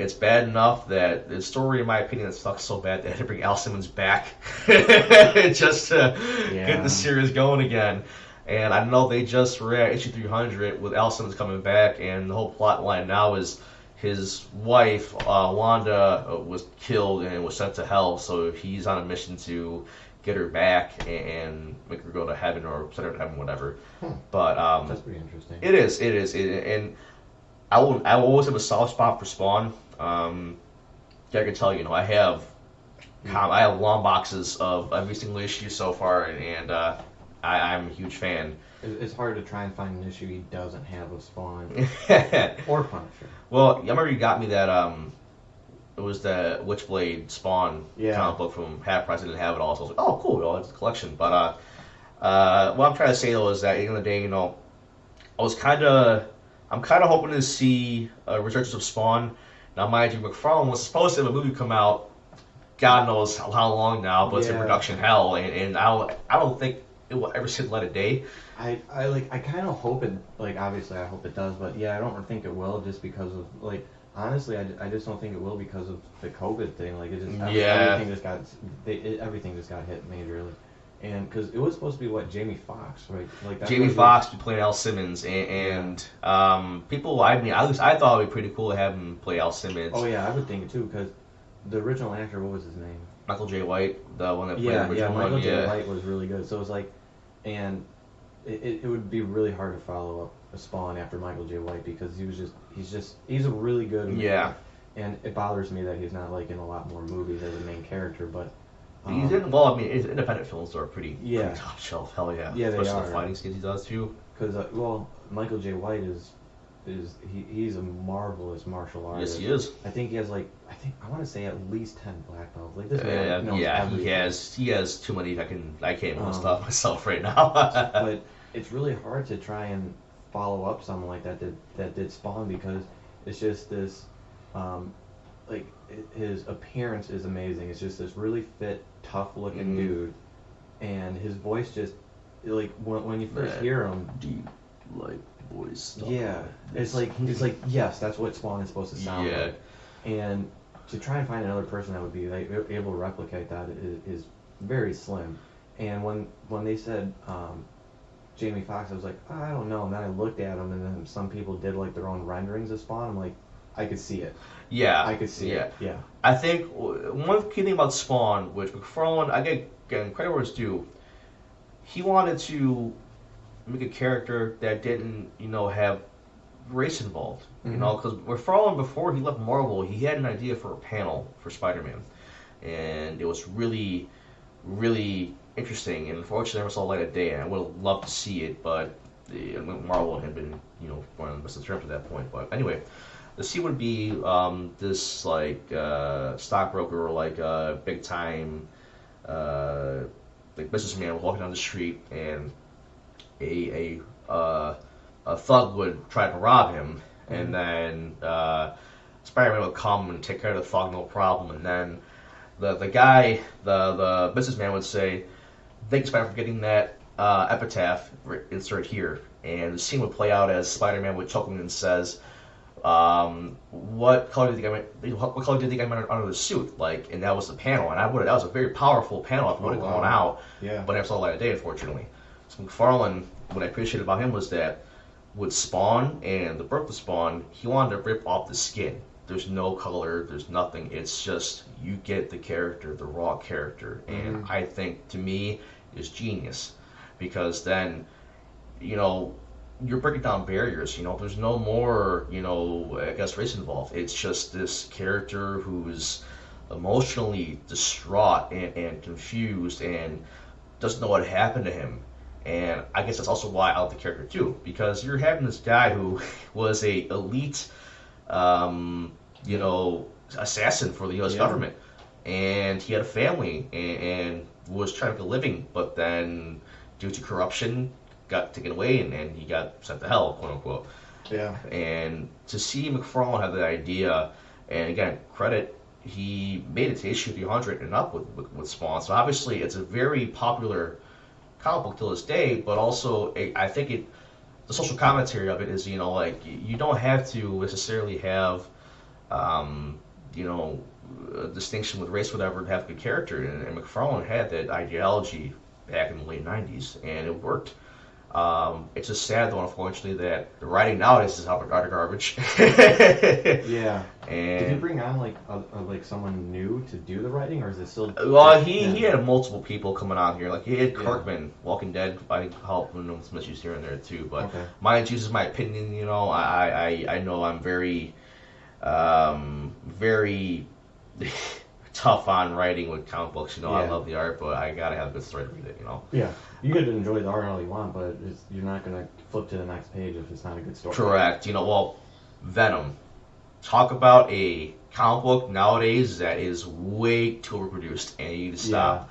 it's bad enough that the story, in my opinion, is stuck so bad they had to bring Al Simmons back just to get the series going again. And I know they just were at issue 300 with Al Simmons coming back, and the whole plot line now is his wife, Wanda, was killed and was sent to hell, so he's on a mission to get her back and make her go to heaven or send her to heaven, whatever. But that's pretty interesting. It is, and I will always have a soft spot for Spawn. I can tell you, I have long boxes of every single issue so far, and I'm a huge fan. It's hard to try and find an issue he doesn't have of Spawn or Punisher. Well, I remember you got me that it was the Witchblade Spawn comic book from Half Price. I didn't have it all, so I was like, oh, cool, well, it's a collection. But what I'm trying to say though is that at the end of the day, I'm kind of hoping to see a resurgence of Spawn. Now, mind you, McFarlane was supposed to have a movie come out, God knows how long now, but it's in production hell, and I don't think it will ever see the light of day. I kind of hope it, obviously I hope it does, but yeah, I don't think it will, just because of, honestly, I just don't think it will because of the COVID thing. Everything just got hit majorly. And because it was supposed to be Jamie Foxx, right? Jamie Foxx be playing Al Simmons, and people. I mean, at least I thought it'd be pretty cool to have him play Al Simmons. Oh yeah, I would think it too, because the original actor, what was his name? Michael J. White, the one that played the original one. Michael J. White was really good. So it's and it would be really hard to follow up a Spawn after Michael J. White, because he's a really good. And it bothers me that he's not in a lot more movies as a main character, but. He's his independent films are pretty top shelf. Hell yeah. Yeah, especially they are. The fighting scenes he does too. Because Michael J. White he's a marvelous martial artist. Yes, he is. I think he has I want to say at least 10 black belts. This man knows everything. He has too many. I can't even stop myself right now. But it's really hard to try and follow up someone like that did Spawn, because it's just this his appearance is amazing. It's just this really fit, tough-looking dude, and his voice just when you first hear him, deep voice stuff. Yeah, it's like yes, that's what Spawn is supposed to sound like. And to try and find another person that would be able to replicate that is very slim. And when they said Jamie Foxx, I was like, I don't know. And then I looked at him, and then some people did their own renderings of Spawn. I'm like, I could see it. Yeah, I could see it. Yeah. I think one key thing about Spawn, which McFarlane, I get credit where it's due, he wanted to make a character that didn't, have race involved. Because McFarlane, before he left Marvel, he had an idea for a panel for Spider-Man, and it was really, really interesting. And unfortunately, I never saw the light of day. And I would have loved to see it, but Marvel had been, one of the best terms at that point. But anyway. The scene would be this stockbroker or big time businessman walking down the street, and a thug would try to rob him, and then Spider-Man would come and take care of the thug, no problem. And then the businessman would say, "Thanks, Spider, for getting that epitaph. Insert here." And the scene would play out as Spider-Man would chuckle and says, what color do you think I'm under the suit? And that was the panel, and that was a very powerful panel if it would have gone out. Yeah. But I never saw the light of day, unfortunately. So McFarlane, what I appreciated about him was that with Spawn and the birth of Spawn, he wanted to rip off the skin. There's no color, there's nothing. It's just you get the character, the raw character, and I think to me is genius, because then, you're breaking down barriers. There's no more, I guess, race involved. It's just this character who's emotionally distraught and confused and doesn't know what happened to him. And I guess that's also why I like the character too, because you're having this guy who was a elite, assassin for the U.S. government, and he had a family and was trying to make a living, but then due to corruption, got taken away, and he got sent to hell, quote unquote. Yeah. And to see McFarlane have that idea, and again, credit, he made it to issue 300 and up with Spawn. So obviously, it's a very popular comic book till this day. But also, I think the social commentary of it is, you don't have to necessarily have you know, a distinction with race, whatever, to have a good character. And McFarlane had that ideology back in the late '90s, and it worked. It's just sad, though, unfortunately, that the writing nowadays is utter garbage. Yeah. And did he bring on like someone new to do the writing, or is it still? well, he had multiple people coming out here. Like he had Kirkman, Walking Dead. I helped with some issues here and there too. But Okay. mine chooses my opinion. You know, I know I'm very very tough on writing with comic books. You know, I love the art, but I gotta have a good story to read it. You know. Yeah, you could enjoy the art all you want, but you're not gonna flip to the next page if it's not a good story. Correct. You know, well, Venom. Talk about a comic book nowadays that is way too overproduced, and you need to stop.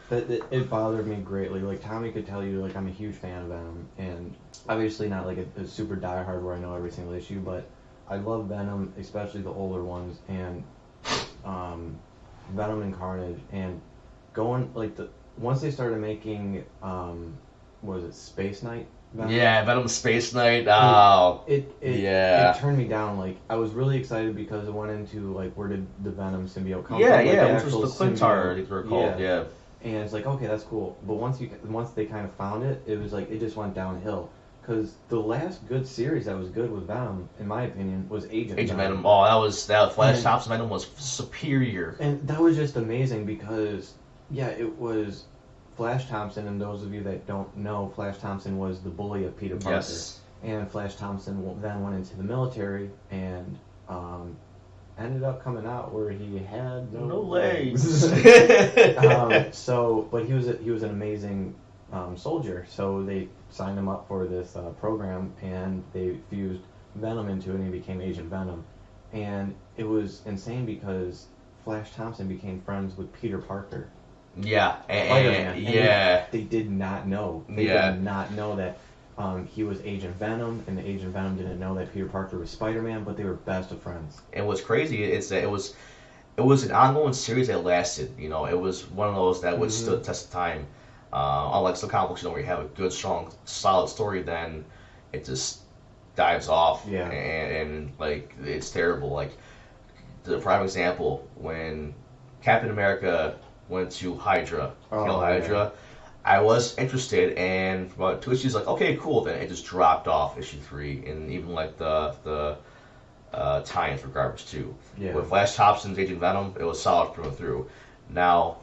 It bothered me greatly. Like Tommy could tell you, like I'm a huge fan of Venom, and obviously not like a super diehard where I know every single issue, but I love Venom, especially the older ones, and Venom and Carnage, and going like once they started making what was it, Space Knight? Venom? Yeah, Venom Space Knight. Oh, it turned me down. Like I was really excited because it went into like where did the Venom symbiote come from? Which was the Clintar, they were called. Yeah. And it's like, okay, that's cool. But once they kind of found it, it was like it just went downhill. Because the last good series that was good with Venom, in my opinion, was Agent Venom. Oh, that Flash Thompson Venom was superior. And that was just amazing because, yeah, it was Flash Thompson, and those of you that don't know, Flash Thompson was the bully of Peter Parker. Yes. And Flash Thompson then went into the military and ended up coming out where he had no legs. But he was an amazing soldier. So they signed him up for this program, and they fused Venom into it, and he became Agent Venom. And it was insane because Flash Thompson became friends with Peter Parker. Yeah, and they did not know. They did not know that he was Agent Venom, and the Agent Venom didn't know that Peter Parker was Spider-Man, but they were best of friends. And what's crazy is that it was an ongoing series that lasted. You know, it was one of those that withstood the test of time. Unlike some comic books, you know, where you have a good, strong, solid story, then it just dives off. Yeah. And like it's terrible. Like the prime example, when Captain America went to Hydra, kill Hydra. Yeah. I was interested, and for about 2 issues, like, okay, cool. Then it just dropped off issue 3, and even like the tie-ins for garbage too. Yeah. With Flash Thompson's Agent Venom, it was solid through and through. Now,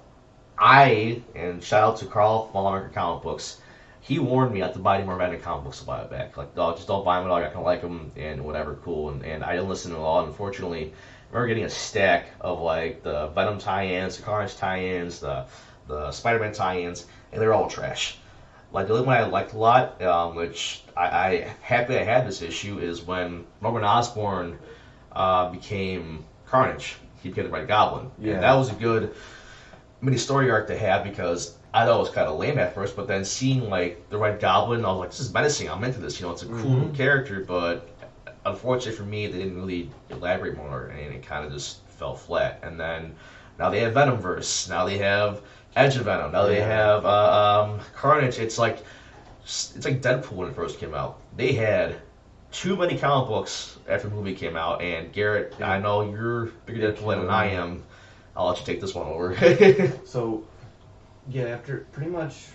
and shout out to Carl from All American Comic Books, he warned me not to buy any more Venom comic books a while back. Like, no, just don't buy them at all. You're not gonna like them, and whatever, cool. And I didn't listen to it all. Unfortunately, I remember getting a stack of like the Venom tie-ins, the Carnage tie-ins, the Spider-Man tie-ins, and they're all trash. Like the only one I liked a lot, which I happy I had this issue, is when Norman Osborn became Carnage. He became the Red Goblin. Yeah. And that was a good mini story arc to have, because I thought it was kind of lame at first, but then seeing like the Red Goblin, I was like, this is menacing. I'm into this. You know, it's a cool character, but unfortunately for me, they didn't really elaborate more, and it kind of just fell flat. And then now they have Venomverse. Now they have Edge of Venom. Now they have Carnage. It's like Deadpool when it first came out. They had too many comic books after the movie came out. And Garrett, I know you're bigger Deadpool than I am. I'll let you take this one over. So, yeah, after pretty much,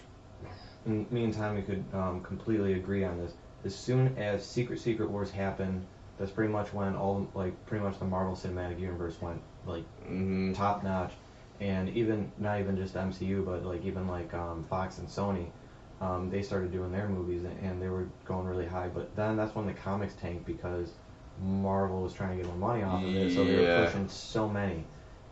me and Tommy could completely agree on this. As soon as Secret Wars happened, that's pretty much when pretty much the Marvel Cinematic Universe went top notch, and not even just MCU, but like even like Fox and Sony, they started doing their movies, and they were going really high. But then that's when the comics tanked because Marvel was trying to get more money off of it, so they were pushing so many,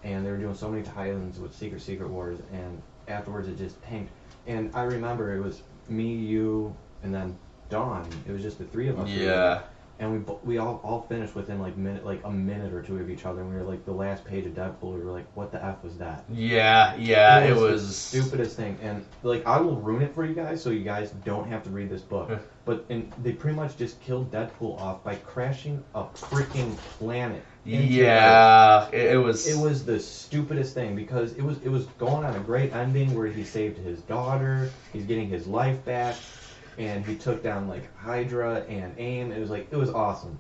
and they were doing so many tie-ins with Secret Wars, and afterwards it just tanked. And I remember it was me, you, and then Dawn. It was just the three of us. Yeah. And we all finished within like a minute or two of each other, and we were like the last page of Deadpool. We were like, "What the f was that?" Yeah, it was the stupidest thing. And like, I will ruin it for you guys, so you guys don't have to read this book. But they pretty much just killed Deadpool off by crashing a freaking planet. Yeah, it was. It was the stupidest thing because it was going on a great ending where he saved his daughter. He's getting his life back. And he took down like Hydra and AIM. It was awesome.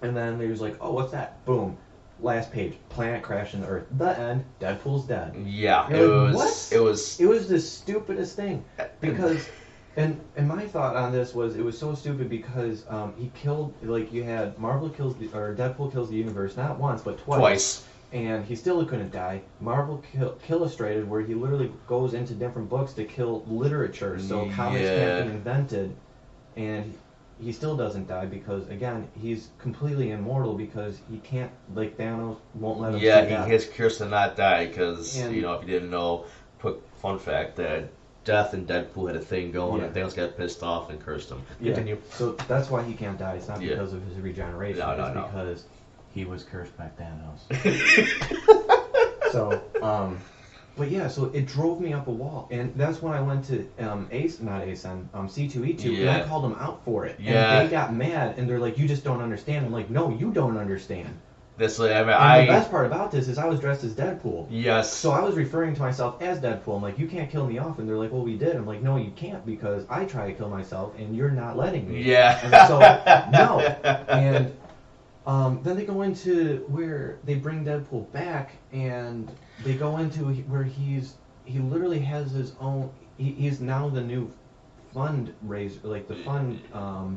And then they was like, oh, what's that? Boom. Last page. Planet crashing the Earth. The end. Deadpool's dead. Yeah, You're like, what? It was. It was the stupidest thing because, and my thought on this was it was so stupid because he killed, like, you had Deadpool kills the universe not once but twice. And he still couldn't die. Marvel illustrated where he literally goes into different books to kill literature, so comics can't be invented, and he still doesn't die because, again, he's completely immortal because he can't, like, Thanos won't let him see death. Yeah, he his curse to not die because, you know, if you didn't know, quick fun fact, that Death and Deadpool had a thing going, and Thanos got pissed off and cursed him. Continue. So that's why he can't die. It's not because of his regeneration. It's because he was cursed by Thanos. So, but yeah, so it drove me up a wall, and that's when I went to C2E2, and I called them out for it, and they got mad, and they're like, "You just don't understand." I'm like, "No, you don't understand." The best part about this is I was dressed as Deadpool. Yes. So I was referring to myself as Deadpool. I'm like, "You can't kill me off," and they're like, "Well, we did." I'm like, "No, you can't because I try to kill myself, and you're not letting me." Yeah. And so no, and. Then they go into where they bring Deadpool back, and they go into where he literally has his own. He's now the new fundraiser, like the fund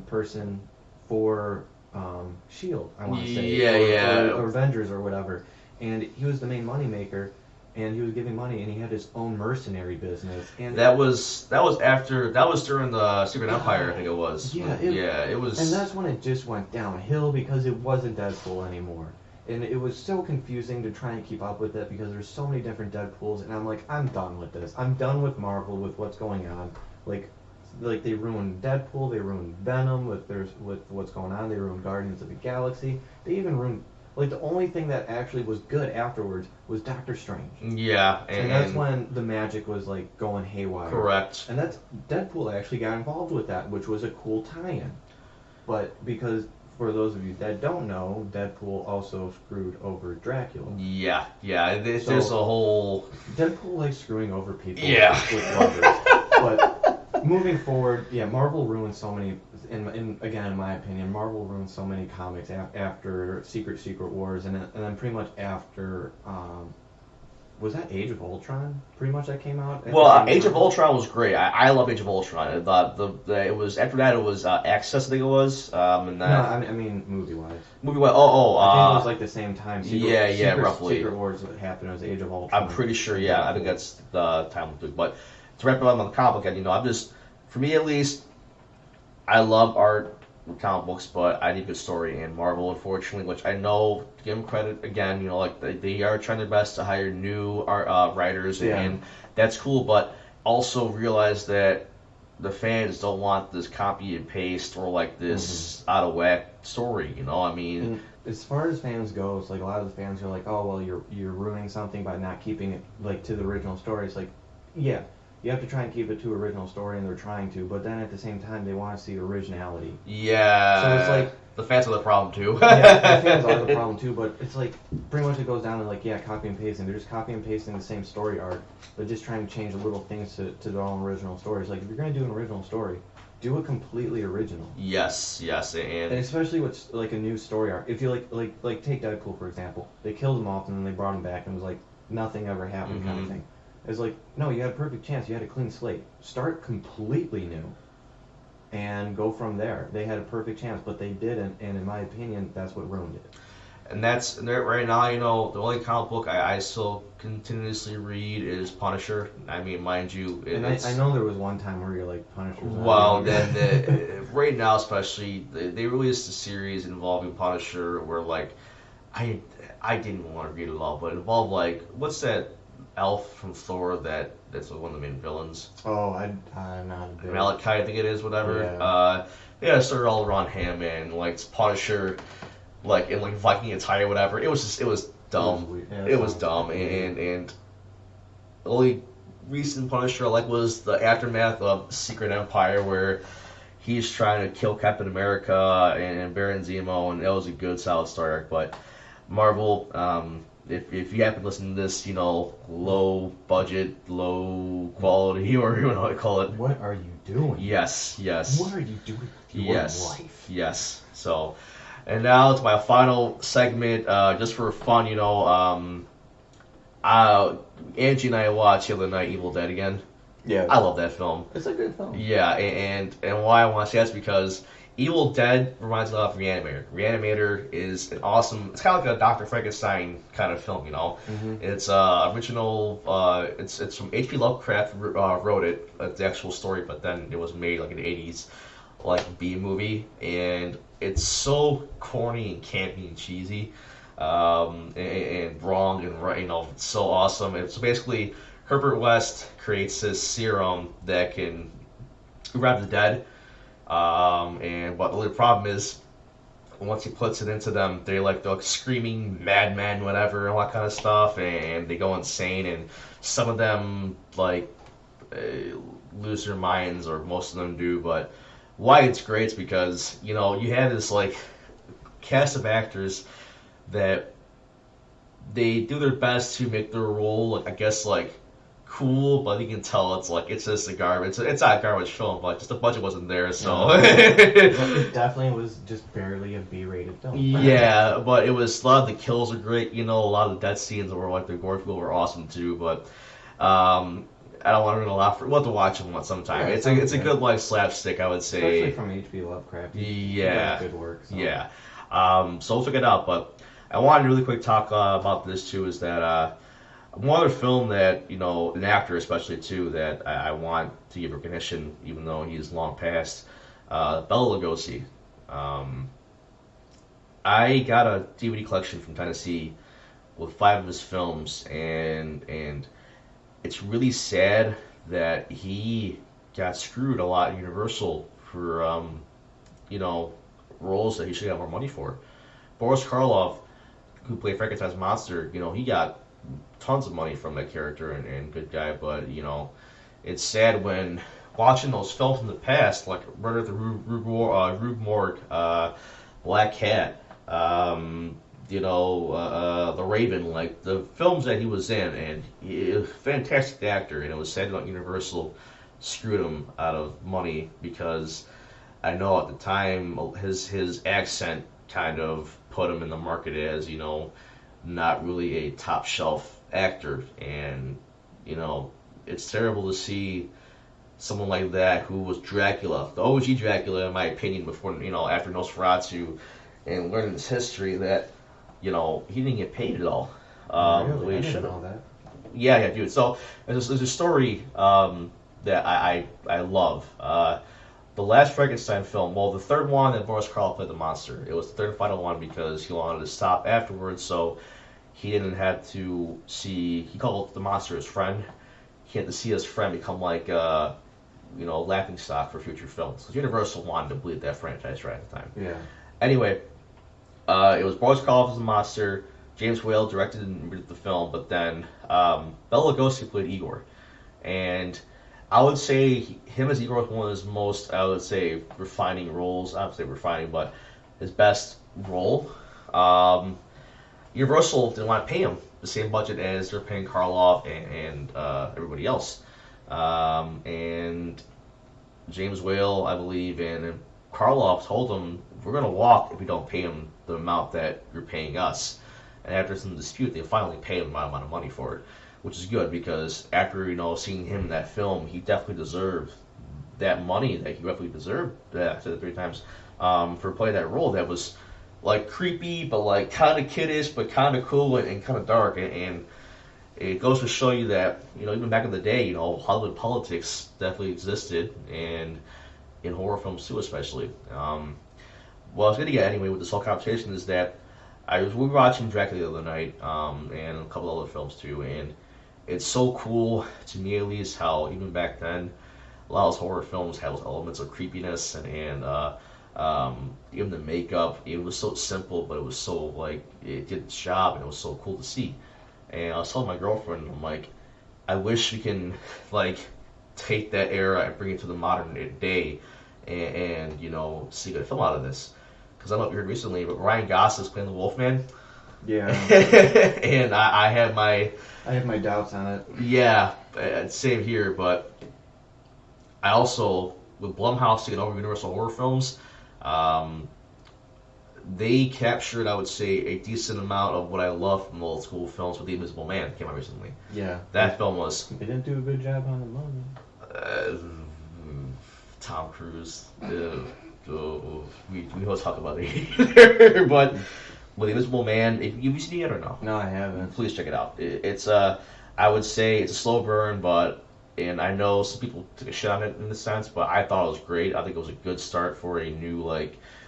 person for Shield. I want to say, or Avengers or whatever. And he was the main moneymaker, and he was giving money, and he had his own mercenary business. And that was during the Secret Empire, I think it was. It was. And that's when it just went downhill because it wasn't Deadpool anymore, and it was so confusing to try and keep up with it because there's so many different Deadpools, and I'm like, I'm done with this. I'm done with Marvel with what's going on. Like they ruined Deadpool, they ruined Venom with what's going on. They ruined Guardians of the Galaxy. They even ruined. Like, the only thing that actually was good afterwards was Doctor Strange. Yeah. And that's when the magic was, like, going haywire. Correct. And that's Deadpool actually got involved with that, which was a cool tie-in. But because, for those of you that don't know, Deadpool also screwed over Dracula. Yeah. There's a whole... Deadpool likes screwing over people with lovers. But moving forward, Marvel ruined so many... Again, in my opinion, Marvel ruined so many comics after Secret Wars, and then pretty much after, was that Age of Ultron? Pretty much that came out. Well, Age of Ultron was great. I love Age of Ultron. I thought it was after that it was Access, I think it was, and that. No, I mean movie wise. Movie wise. I think it was like the same time. Roughly. Secret Wars happened. It was Age of Ultron. I'm pretty sure. Yeah, I think that's the time. But to wrap it up on the comic book, I'm just, for me at least. I love art with comic books, but I need a good story. And Marvel, unfortunately, which I know, to give them credit again, like they are trying their best to hire new writers, and that's cool. But also realize that the fans don't want this copy and paste or like this out of whack story. I mean, and as far as fans goes, like a lot of the fans are like, oh well, you're ruining something by not keeping it like to the original story. It's like, yeah. You have to try and keep it to original story, and they're trying to, but then at the same time, they want to see originality. Yeah. So it's like... The fans are the problem, too. The fans are the problem, too, but it's like, pretty much it goes down to, like, copy and pasting. They're just copy and pasting the same story arc, but just trying to change little things to their own original stories. Like, if you're going to do an original story, do it completely original. Yes, and especially with, like, a new story arc. If you, like take Deadpool, for example. They killed him off, and then they brought him back, and it was like, nothing ever happened kind of thing. It's like, no, you had a perfect chance. You had a clean slate. Start completely new and go from there. They had a perfect chance, but they didn't, and in my opinion, that's what ruined it. And that's right now, the only comic book I still continuously read is Punisher. I mean, mind you, I know there was one time where you're like, Punisher's not well, then right now especially, they released a series involving Punisher where, like, I didn't want to read it all, but it involved, like, what's that elf from Thor that's one of the main villains? Oh, I'm not a big... Malachi, I think it is, whatever. It started all around him, and, like, it's Punisher, like, in, like, Viking attire, whatever. It was dumb. It was dumb, and the only recent Punisher I like was the aftermath of Secret Empire, where he's trying to kill Captain America and Baron Zemo, and that was a good, solid story arc. But Marvel, if you happen to listen to this, low budget, low quality, or you know what I call it. What are you doing? Yes. What are you doing with your life? Yes. So, And now to my final segment, just for fun, Angie and I watched the other night Evil Dead again. Yeah. I love that film. It's a good film. Yeah, and why I want to say that's because Evil Dead reminds me a lot of Reanimator. Reanimator is an awesome. It's kind of like a Dr. Frankenstein kind of film, Mm-hmm. It's original. It's from H.P. Lovecraft wrote it, the actual story, but then it was made like in the '80s, like B movie, and it's so corny and campy and cheesy, and wrong and right. It's so awesome. It's basically Herbert West creates this serum that can revive the dead. But the only problem is, once he puts it into them, they're like screaming madman, whatever, and all that kind of stuff, and they go insane. And some of them lose their minds, or most of them do. But why it's great is because you have this cast of actors that they do their best to make their role, I guess, cool, but you can tell it's just a garbage. It's not a garbage film, but just the budget wasn't there, so. It definitely was just barely a B-rated film. Yeah, but it was a lot of the kills are great. A lot of the death scenes were the gore feel were awesome too. But I don't want to laugh. We'll have to watch them sometime. Yeah, it's a good slapstick, I would say. Especially from H.P. Lovecraft. Yeah, good work. So. Yeah. So we'll check it out. But I wanted to really quick talk about this too. Is that one other film that, an actor especially too, that I want to give recognition, even though he's long past, Bela Lugosi. I got a DVD collection from Tennessee with 5 of his films, and it's really sad that he got screwed a lot at Universal for, roles that he should have more money for. Boris Karloff, who played Frankenstein's monster, he got tons of money from that character and good guy, but it's sad when watching those films in the past, like Murder at the Rue Morgue, Black Cat, The Raven, like the films that he was in, and he was a fantastic actor, and it was sad that Universal screwed him out of money because I know at the time his accent kind of put him in the market as not really a top shelf actor, and it's terrible to see someone like that who was Dracula, the OG Dracula in my opinion, before after Nosferatu, and learning his history that he didn't get paid at all. Really? The way I he didn't should know have. that. Yeah, dude. So there's a story that I love. The last Frankenstein film, well, the third one that Boris Karloff played the monster. It was the third and final one because he wanted to stop afterwards, so he didn't have to see. He called the monster his friend. He had to see his friend become laughing stock for future films. Because Universal wanted to bleed that franchise right at the time. Yeah. Anyway, it was Boris Karloff as the monster. James Whale directed and wrote the film, but then Bela Lugosi played Igor, and I would say him as Igor was one of his most, I would say, refining roles. I would say refining, but his best role. Universal didn't want to pay him the same budget as they're paying Karloff and everybody else. And James Whale, I believe, and Karloff told him, we're going to walk if we don't pay him the amount that you're paying us. And after some dispute, they finally paid him the amount of money for it, which is good because after seeing him in that film, he definitely deserved that money that he definitely deserved. I said it 3 times for playing that role that was creepy, but kind of kiddish, but kind of cool and kind of dark. And it goes to show you that even back in the day, Hollywood politics definitely existed, and in horror films too, especially. What I was going to get anyway with this whole conversation is that we were watching Dracula the other night, and a couple other films too, and it's so cool to me at least how even back then a lot of those horror films had those elements of creepiness and even the makeup. It was so simple, but it was so it did its job, and it was so cool to see. And I was telling my girlfriend, I'm like, I wish we can take that era and bring it to the modern day, and see a good film out of this. Because I don't know if you heard recently, but Ryan Gosling's playing the Wolfman. Yeah. And I have my doubts on it. Yeah, same here. But I also, with Blumhouse taking over Universal Horror Films, they captured, I would say, a decent amount of what I love from old school films with The Invisible Man that came out recently. Yeah. That film was They didn't do a good job on the money. Tom Cruise. We will talk about it later, but with The Invisible Man, if you've seen it yet or no? No, I haven't. Please check it out. It's I would say it's a slow burn, and I know some people took a shit on it in a sense, but I thought it was great. I think it was a good start for a new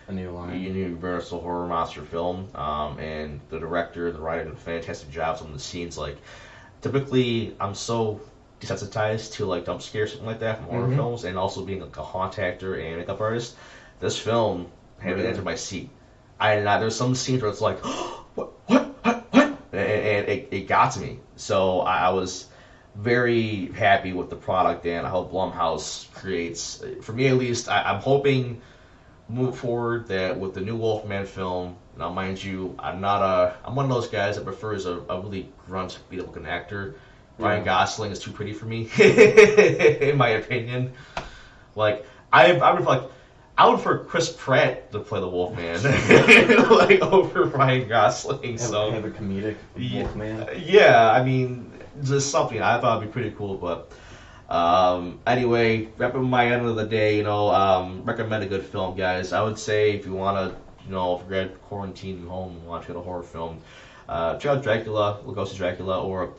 universal horror monster film. And the director and the writer did a fantastic job on the scenes. Like, typically, I'm so desensitized to like jump scares, something like that from horror films, and also being like a haunt actor and makeup artist. This film had me enter my seat. There's some scenes where it's like, what, and it got to me. So I was very happy with the product, and I hope Blumhouse creates, for me at least, I'm hoping move forward that with the new Wolfman film. Now, mind you, I'm one of those guys that prefers a really grunt, beat-up-looking actor. Ryan Gosling is too pretty for me, in my opinion. Like, I would prefer Chris Pratt to play the Wolfman, like over Ryan Gosling. Have a comedic Wolfman. Yeah, I mean, just something I thought would be pretty cool. But anyway, wrapping my end of the day, recommend a good film, guys. I would say if you want to, if you're at quarantine at home and want to get a horror film, check out Dracula, Lugosi's Dracula, or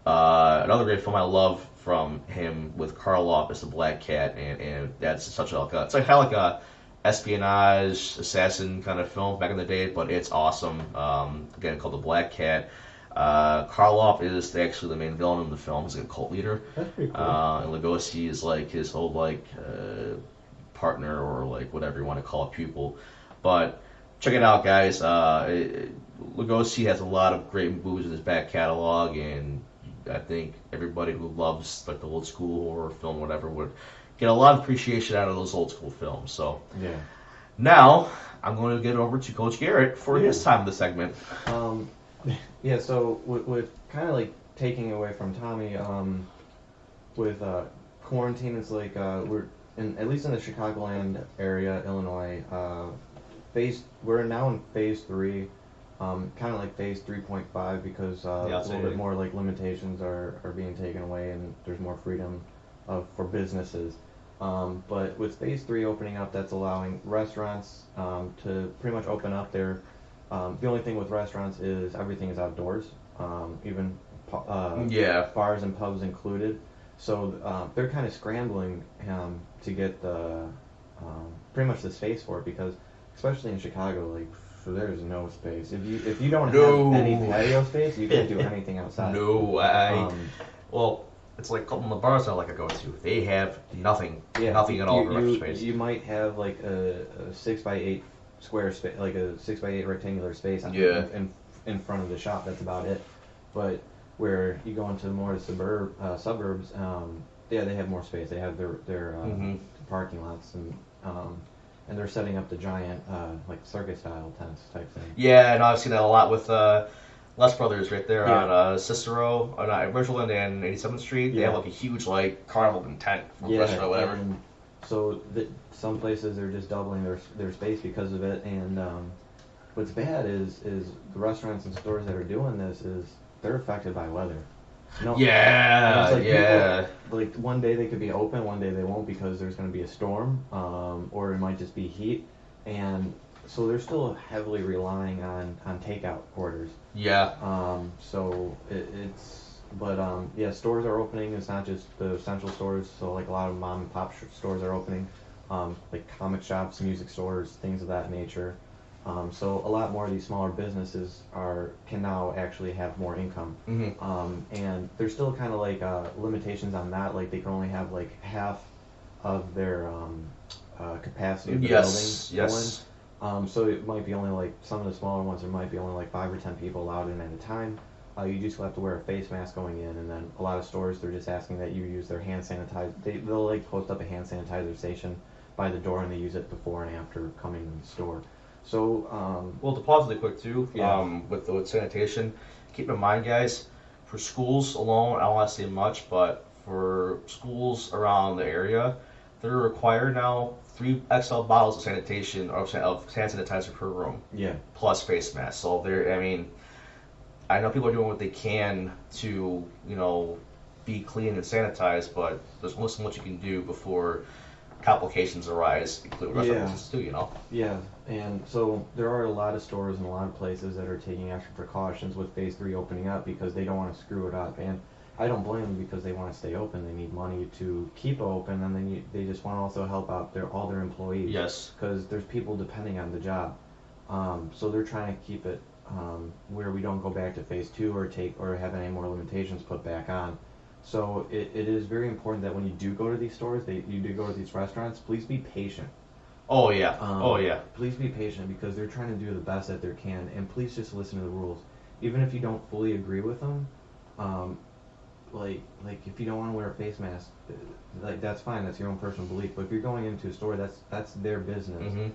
another great film I love from him with Karloff is The Black Cat, and that's such it's like kind of like a espionage assassin kind of film back in the day, but it's awesome. Again, called The Black Cat. Karloff is actually the main villain in the film. He's a cult leader. That's pretty cool. And Lugosi is like his old partner, or like whatever you want to call it, pupil. But check it out, guys. Lugosi has a lot of great movies in his back catalog, and I think everybody who loves like the old school horror film, whatever, would get a lot of appreciation out of those old school films. So yeah. Now I'm going to get over to Coach Garrett for his time of the segment. Yeah. So with kind of like taking away from Tommy, with quarantine, it's like we're at least in the Chicagoland area, Illinois. We're now in phase 3. Kind of like phase 3.5 because a little bit more like limitations are being taken away and there's more freedom for businesses. But with phase 3 opening up, that's allowing restaurants to pretty much open up their. The only thing with restaurants is everything is outdoors, even bars and pubs included. So they're kind of scrambling to get pretty much the space for it, because especially in Chicago, like. So there's no space. If you don't have any patio space, you can't do anything outside. Well, it's like a couple of the bars I like to go to. They have nothing at all for space. You might have like a 6x8 square space, like a 6x8 rectangular space in front of the shop. That's about it. But where you go into more suburbs, they have more space. They have their parking lots and they're setting up the giant, like circus-style tents type thing. Yeah, and I've seen that a lot with Les Brothers right there on Cicero, on Richland and 87th Street. They have like a huge like carnival tent for restaurant or whatever. And so some places are just doubling their space because of it. And what's bad is the restaurants and stores that are doing this is they're affected by weather. People, like one day they could be open, one day they won't because there's going to be a storm, or it might just be heat, and so they're still heavily relying on takeout orders. Yeah. Stores are opening. It's not just the essential stores. So like a lot of mom and pop stores are opening, like comic shops, music stores, things of that nature. So a lot more of these smaller businesses can now actually have more income. And there's still kind of like limitations on that. Like they can only have like half of their capacity of the building. So it might be only like some of the smaller ones. There might be only like 5 or 10 people allowed in at a time. You just have to wear a face mask going in, and then a lot of stores they're just asking that you use their hand sanitizer. They'll like post up a hand sanitizer station by the door, and they use it before and after coming in the store. So, well, to pause really quick too, with sanitation, keep in mind, guys, for schools alone, I don't want to say much, but for schools around the area, they're required now 3 XL bottles of sanitation or of hand sanitizer per room, Yeah. plus face masks. So they're, I mean, I know people are doing what they can to, be clean and sanitized, but there's only so much you can do before complications arise, including restaurant Yeah. business too. Yeah, and so there are a lot of stores and a lot of places that are taking extra precautions with phase 3 opening up because they don't want to screw it up. And I don't blame them because they want to stay open. They need money to keep open, and they just want to also help out all their employees. Yes. Because there's people depending on the job. So they're trying to keep it where we don't go back to phase 2 or have any more limitations put back on. So it is very important that when you do go to these stores, you do go to these restaurants, please be patient. Oh yeah. Oh yeah. Please be patient because they're trying to do the best that they can, and please just listen to the rules. Even if you don't fully agree with them, like if you don't want to wear a face mask, like that's fine, that's your own personal belief. But if you're going into a store, that's their business. Mm-hmm.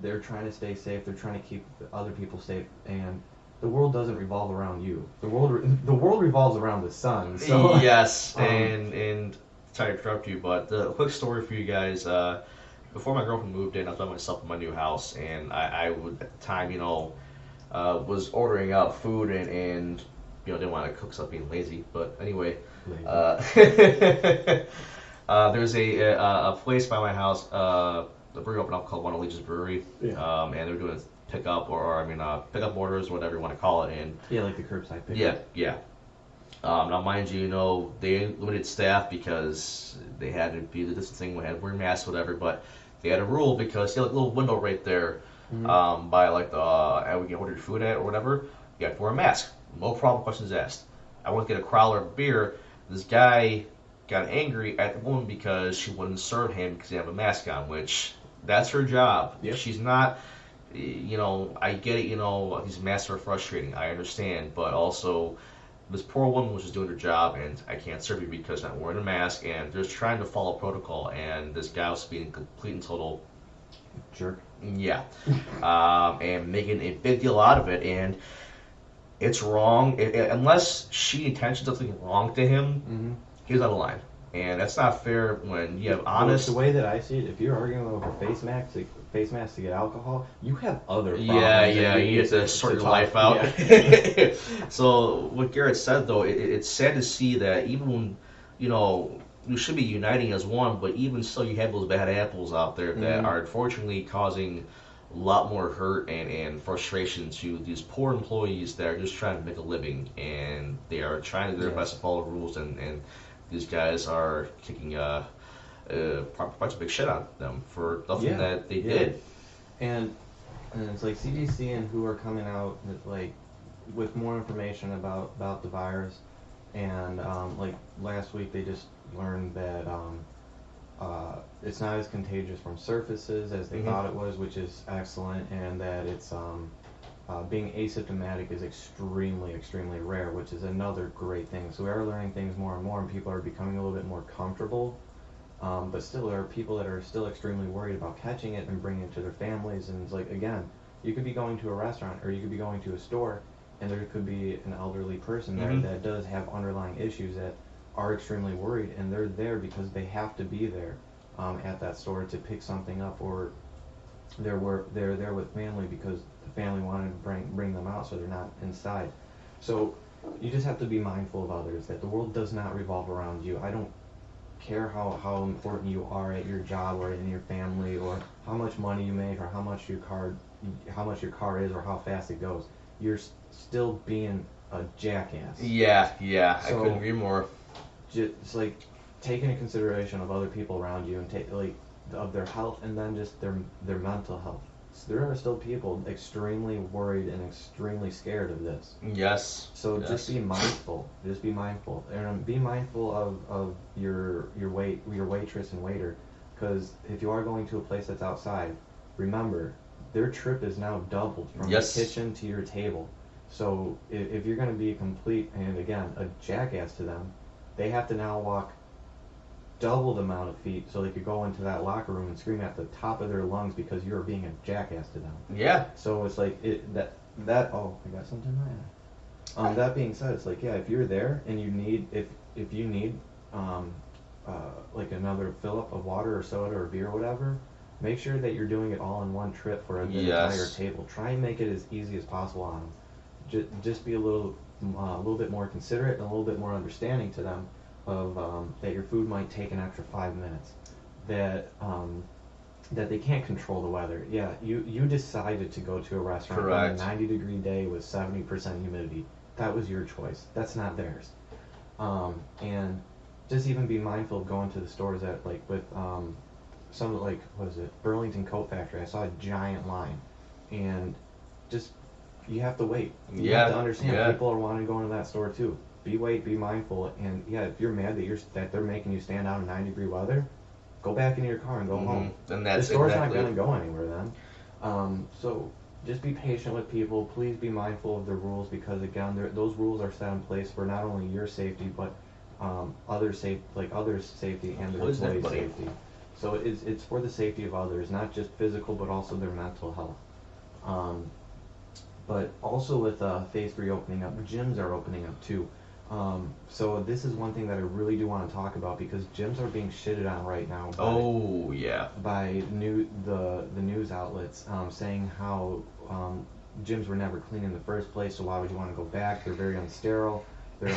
They're trying to stay safe. They're trying to keep other people safe, and the world doesn't revolve around you. The world revolves around the sun. So yes, and sorry to interrupt you, but a quick story for you guys. Before my girlfriend moved in, I was by myself in my new house, and I would at the time, was ordering out food and didn't want to cook, so being lazy. But anyway, there's a place by my house, a brewery opened up called One Allegiance Brewery, Yeah. and they're doing pickup pickup orders, whatever you want to call it, and Yeah, like the curbside pickup. yeah. Now, mind you, they limited staff because they had to be the distancing, we had to wear masks, whatever. But they had a rule because like a little window right there, by like the we can order your food at or whatever. You have to wear a mask. No problem. Questions asked. I went to get a crowler of beer. This guy got angry at the woman because she wouldn't serve him because he had a mask on, which that's her job. Yep. She's not. I get it. These masks are frustrating. I understand, but also. This poor woman was just doing her job, and I can't serve you because I'm not wearing a mask, and they're just trying to follow protocol, and this guy was being complete and total jerk. Yeah. And making a big deal out of it, and it's wrong. Unless she intentionally does something wrong to him, he's out of line. And that's not fair when you have honest... The way that I see it, if you're arguing over face masks to get alcohol, you have other problems. Yeah, you have to sort your life out. Yeah. So what Garrett said, though, it's sad to see that even when, you should be uniting as one, but even still you have those bad apples out there that are unfortunately causing a lot more hurt and frustration to these poor employees that are just trying to make a living, and they are trying to do their best to follow rules, and these guys are kicking a bunch of big shit on them for nothing that they did. And it's like CDC and WHO are coming out with more information about the virus, and like last week they just learned that it's not as contagious from surfaces as they thought it was, which is excellent, and that it's being asymptomatic is extremely rare, which is another great thing. So we are learning things more and more, and people are becoming a little bit more comfortable. But still, there are people that are still extremely worried about catching it and bringing it to their families. And it's like, again, you could be going to a restaurant or you could be going to a store, and there could be an elderly person there that does have underlying issues that are extremely worried, and they're there because they have to be there at that store to pick something up, or they're there with family because the family wanted to bring them out so they're not inside. So you just have to be mindful of others, that the world does not revolve around you. I don't care how important you are at your job or in your family, or how much money you make, or how much your car is, or how fast it goes. You're still being a jackass. Yeah, I So, couldn't agree more. Just like take into consideration of other people around you, and take of their health, and then just their mental health. So there are still people extremely worried and extremely scared of this. Yes. So just be mindful. Just be mindful, and be mindful of your waitress and waiter, because if you are going to a place that's outside, remember their trip is now doubled from the kitchen to your table. So if you're going to be a complete, and again, a jackass to them, they have to now walk double the amount of feet so they could go into that locker room and scream at the top of their lungs because you're being a jackass to them. Yeah. So it's like oh, I got something right. That being said, it's like, if you're there and you need if you need like another fill up of water or soda or beer or whatever, make sure that you're doing it all in one trip for the entire table. Try and make it as easy as possible on them. Just be a little bit more considerate and a little bit more understanding to them of that your food might take an extra 5 minutes. That they can't control the weather. Yeah, you decided to go to a restaurant on a 90-degree day with 70% humidity. That was your choice. That's not theirs. And just even be mindful of going to the stores that, like, with some, like, what is it, Burlington Coat Factory. I saw a giant line, and just, you have to wait. You have to understand people are wanting to go into that store too. Be mindful, and yeah, if you're mad that they're making you stand out in 90-degree weather, go back into your car and go home. And that's the store's not going to go anywhere then. So just be patient with people. Please be mindful of the rules, because again, those rules are set in place for not only your safety but others' safety and their employees' safety. So it's for the safety of others, not just physical but also their mental health. But also with Phase 3 opening up, gyms are opening up too. So this is one thing that I really do want to talk about, because gyms are being shitted on right now by the news outlets, saying how gyms were never clean in the first place, so why would you want to go back? They're very unsterile, they're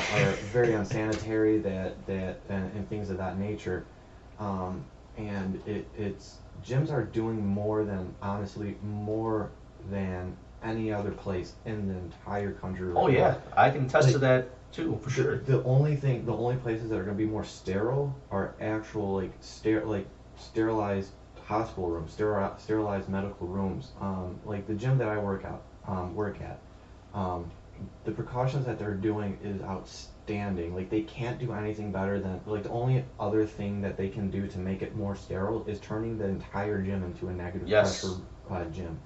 very unsanitary, and things of that nature. And it's gyms are doing more than any other place in the entire country. Oh yeah, I can attest to that too, for sure. The only places that are going to be more sterile are actual sterilized hospital rooms, sterilized medical rooms. Like the gym that I work at. The precautions that they're doing is outstanding. Like, they can't do anything better than, like, the only other thing that they can do to make it more sterile is turning the entire gym into a negative pressure gym.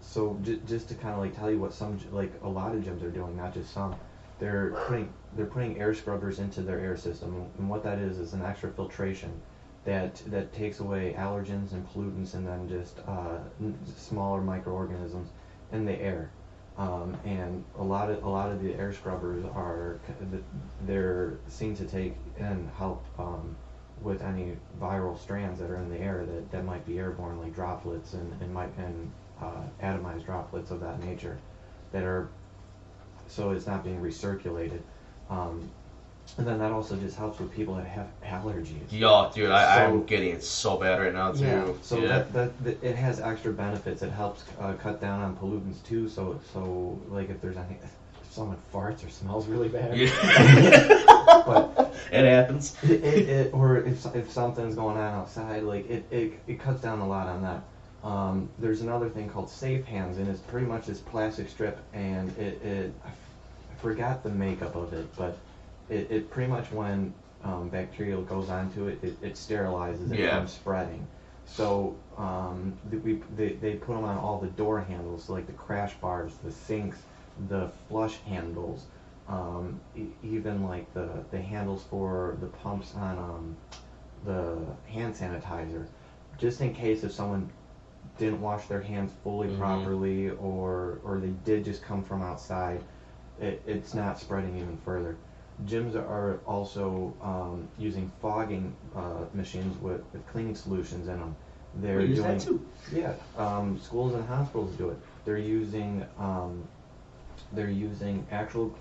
So just to kind of like tell you what a lot of gyms are doing, not just some, they're putting air scrubbers into their air system, and what that is an extra filtration that takes away allergens and pollutants, and then just smaller microorganisms in the air. And a lot of the air scrubbers they're seen to take and help with any viral strands that are in the air that might be airborne, like droplets and atomized droplets of that nature, so it's not being recirculated. And then that also just helps with people that have allergies. Yeah, dude, I'm getting it so bad right now too. Yeah, so that it has extra benefits. It helps cut down on pollutants too. So like if someone farts or smells really bad, but it happens. Or if something's going on outside, like it cuts down a lot on that. There's another thing called Safe Hands, and it's pretty much this plastic strip, and I forgot the makeup of it, but it pretty much, when bacteria goes onto it, it sterilizes it from spreading. So they put them on all the door handles, like the crash bars, the sinks, the flush handles, even like the handles for the pumps on the hand sanitizer, just in case if someone didn't wash their hands fully properly, or they did just come from outside, it's not spreading even further. Gyms are also using fogging machines with cleaning solutions in them. We use that too. Yeah, schools and hospitals do it. They're using actual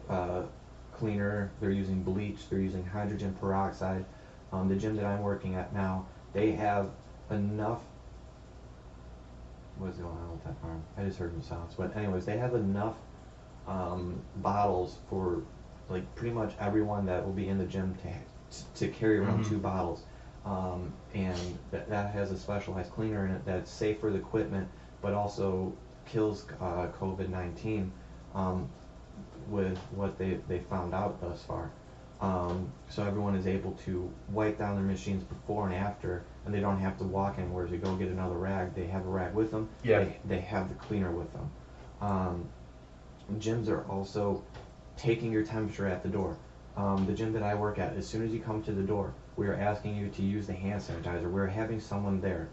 cleaner. They're using bleach. They're using hydrogen peroxide. The gym that I'm working at now, they have enough. What's going on with that arm? I just heard some sounds. But anyways, they have enough bottles for like pretty much everyone that will be in the gym to carry around 2 bottles. And that has a specialized cleaner in it that's safe for the equipment, but also kills COVID-19 with what they found out thus far. So everyone is able to wipe down their machines before and after, and they don't have to walk anywhere to go get another rag. They have a rag with them. Yeah. They have the cleaner with them. Gyms are also taking your temperature at the door. The gym that I work at, as soon as you come to the door, we are asking you to use the hand sanitizer. We're having someone there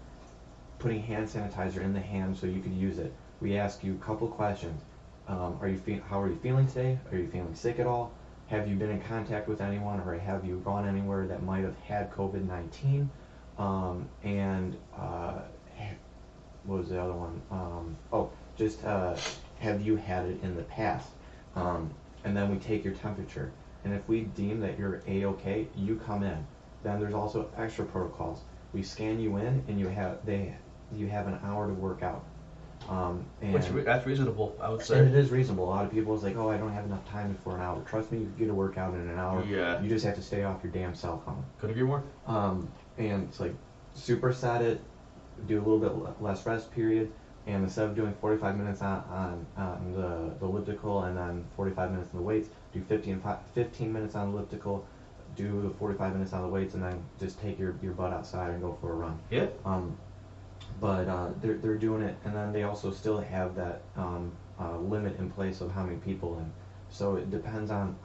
putting hand sanitizer in the hand so you could use it. We ask you a couple questions. How are you feeling today? Are you feeling sick at all? have you been in contact with anyone, or have you gone anywhere that might have had COVID-19? And what was the other one? Just have you had it in the past? And then we take your temperature. And if we deem that you're A-okay, you come in. Then there's also extra protocols. We scan you in, and you have an hour to work out. That's reasonable, I would say. And it is reasonable. A lot of people is like, oh, I don't have enough time for an hour. Trust me, you can get a workout in an hour. Yeah. You just have to stay off your damn cell phone. Couldn't agree more. And it's like, superset it, do a little bit less rest period, and instead of doing 45 minutes on the elliptical and then 45 minutes on the weights, do 15 minutes on the elliptical, do the 45 minutes on the weights, and then just take your butt outside and go for a run. Yeah. But they're doing it, and then they also still have that limit in place of how many people in. So it depends on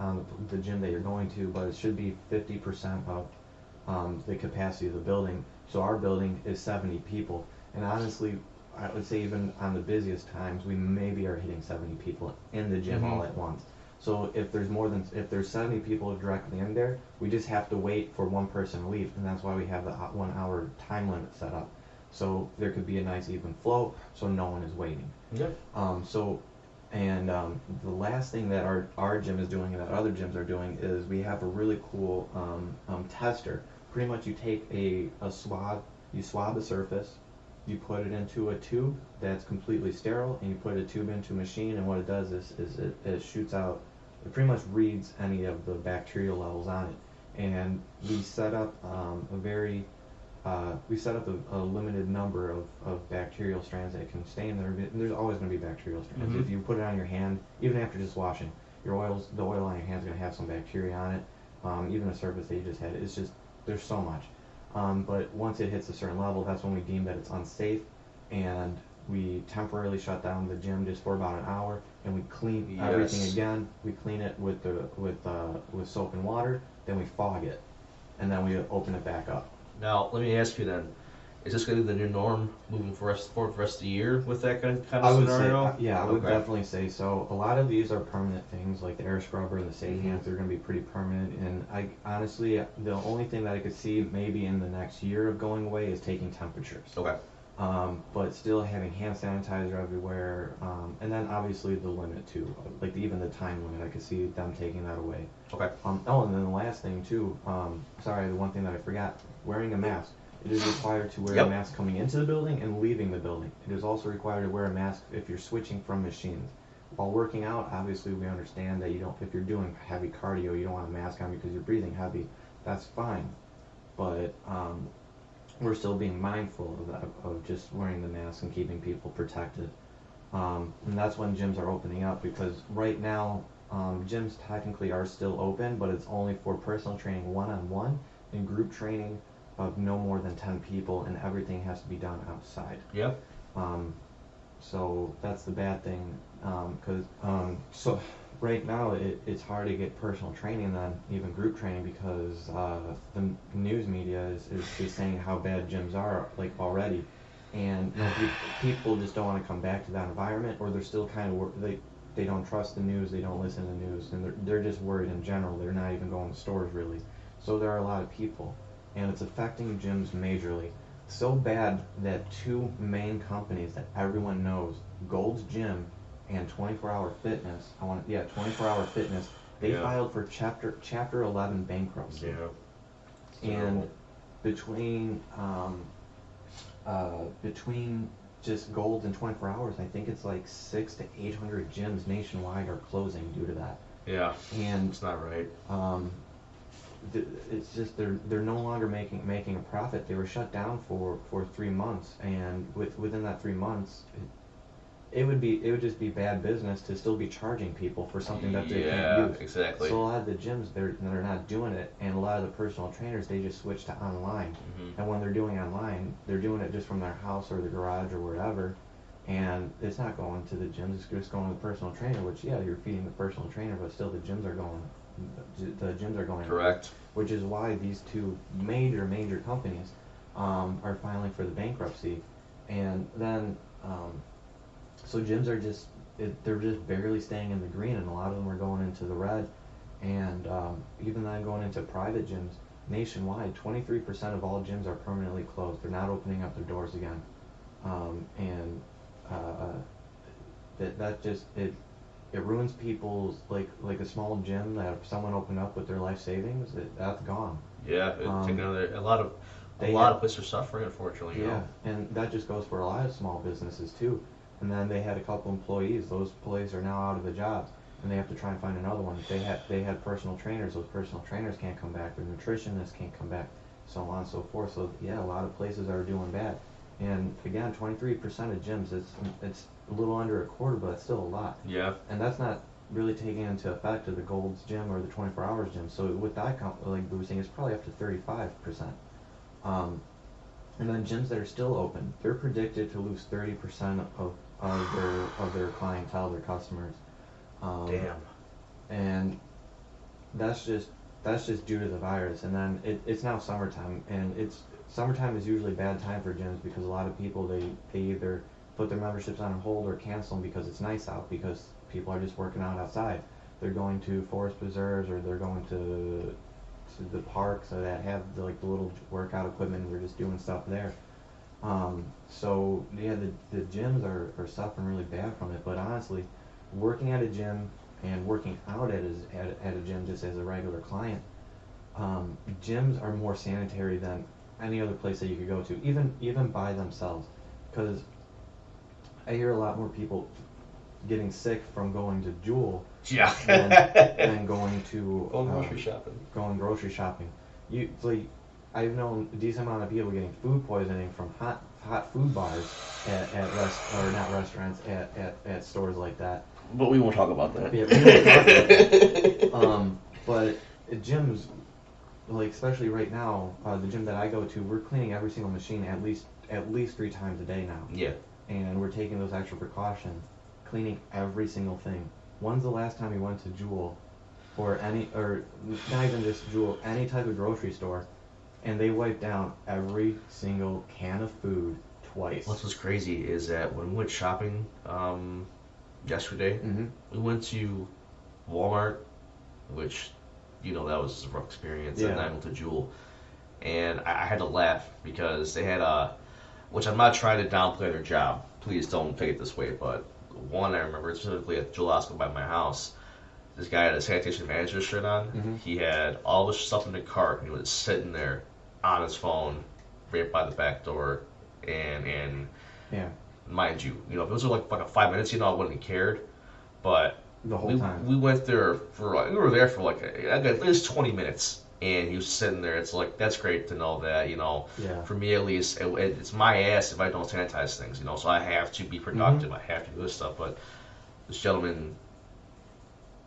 the gym that you're going to, but it should be 50% of the capacity of the building. So our building is 70 people, and honestly, I would say even on the busiest times, we maybe are hitting 70 people in the gym all at once. So if there's 70 people directly in there, we just have to wait for one person to leave, and that's why we have the 1 hour time limit set up. So there could be a nice even flow, so no one is waiting. Yeah. The last thing that our gym is doing and that other gyms are doing is we have a really cool tester. Pretty much you take a swab, you swab a surface, you put it into a tube that's completely sterile, and you put a tube into a machine, and what it does is it shoots out, it pretty much reads any of the bacterial levels on it. And we set up a limited number of bacterial strands that can stay in there. And there's always going to be bacterial strands. If you put it on your hand, even after just washing, the oil on your hand is going to have some bacteria on it. Even the surface that you just had, it's just, there's so much. But once it hits a certain level, that's when we deem that it's unsafe, and we temporarily shut down the gym just for about an hour, and we clean everything again. We clean it with soap and water, then we fog it, and then we open it back up. Now, let me ask you then, is this going to be the new norm moving forward for the rest of the year with that kind of scenario? I would definitely say so. A lot of these are permanent things, like the air scrubber and the safe hands. They're going to be pretty permanent. And I honestly, the only thing that I could see maybe in the next year of going away is taking temperatures. Okay. But still having hand sanitizer everywhere, and then obviously the limit too, like even the time limit. I could see them taking that away. Okay. And then the last thing too. Sorry, the one thing that I forgot: wearing a mask. It is required to wear a mask coming into the building and leaving the building. It is also required to wear a mask if you're switching from machines. While working out, obviously we understand that if you're doing heavy cardio, you don't want a mask on because you're breathing heavy. That's fine, but we're still being mindful of that, of just wearing the mask and keeping people protected. And that's when gyms are opening up, because right now gyms technically are still open, but it's only for personal training one-on-one and group training of no more than 10 people, and everything has to be done outside. Yep. So that's the bad thing, because so right now it's hard to get personal training, then even group training, because the news media is just saying how bad gyms are already, and people just don't want to come back to that environment, or they're still kind of they don't trust the news, they don't listen to the news, and they're just worried in general. They're not even going to stores really. So there are a lot of people, and it's affecting gyms majorly. So bad that two main companies that everyone knows, Gold's Gym and 24-Hour Fitness, 24-Hour Fitness, they filed for Chapter 11 bankruptcy. Yeah. And between just Gold and 24 Hours, I think it's like 600 to 800 gyms nationwide are closing due to that. Yeah. And it's not right. It's just they're no longer making a profit. They were shut down for 3 months, and within that 3 months, it would just be bad business to still be charging people for something that they can't use. Exactly. So a lot of the gyms they're not doing it, and a lot of the personal trainers, they just switch to online. And when they're doing online, they're doing it just from their house or the garage or wherever, and it's not going to the gyms. It's just going to the personal trainer, which you're feeding the personal trainer, but still the gyms are going. Correct. Which is why these two major companies are filing for the bankruptcy, and then so gyms are they're just barely staying in the green, and a lot of them are going into the red, And even then, going into private gyms nationwide, 23% of all gyms are permanently closed. They're not opening up their doors again. And that just it ruins people's like a small gym that if someone opened up with their life savings, that's gone. Yeah, a lot of places are suffering, unfortunately. You know? And that just goes for a lot of small businesses too. And then they had a couple employees. Those employees are now out of a job, and they have to try and find another one. They had personal trainers. Those personal trainers can't come back. Their nutritionists can't come back, so on and so forth. So yeah, a lot of places are doing bad. And again, 23% of gyms. It's a little under a quarter, but it's still a lot. Yeah. And that's not really taking into effect of the Gold's Gym or the 24 Hours Gym. So with that like boosting, it's probably up to 35%. And then gyms that are still open, they're predicted to lose 30% of their clientele, their customers. Damn. And that's just due to the virus. And then it's now summertime, and summertime is usually a bad time for gyms because a lot of people they either put their memberships on hold or cancel them because it's nice out, because people are just working out outside. They're going to forest preserves, or they're going to the parks that have the little workout equipment, and they're just doing stuff there. So yeah, the gyms are suffering really bad from it. But honestly, working at a gym and working out at a gym just as a regular client, gyms are more sanitary than any other place that you could go to, even by themselves. Because I hear a lot more people getting sick from going to Jewel than going to going grocery shopping. I've known a decent amount of people getting food poisoning from hot food bars not restaurants, at stores like that. But we won't talk about that. Yeah, we won't talk about that. But at gyms, especially right now, the gym that I go to, we're cleaning every single machine at least 3 times a day now. Yeah. And we're taking those extra precautions, cleaning every single thing. When's the last time you went to Jewel, or not even just Jewel, any type of grocery store, and they wipe down every single can of food twice? What's crazy is that when we went shopping yesterday, we went to Walmart, which, that was a rough experience, and then I went to Jewel. And I had to laugh because they had which I'm not trying to downplay their job, please don't take it this way, but one I remember specifically at Jewel Osco by my house, this guy had a sanitation manager shirt on. He had all the stuff in the cart, and he was sitting there on his phone right by the back door, and mind you, if it was like a 5 minutes, I wouldn't have cared, but the whole time we went there we were there for at least 20 minutes, and he was sitting there. It's that's great to know that, for me at least, it's my ass if I don't sanitize things, so I have to be productive. I have to do this stuff, but this gentleman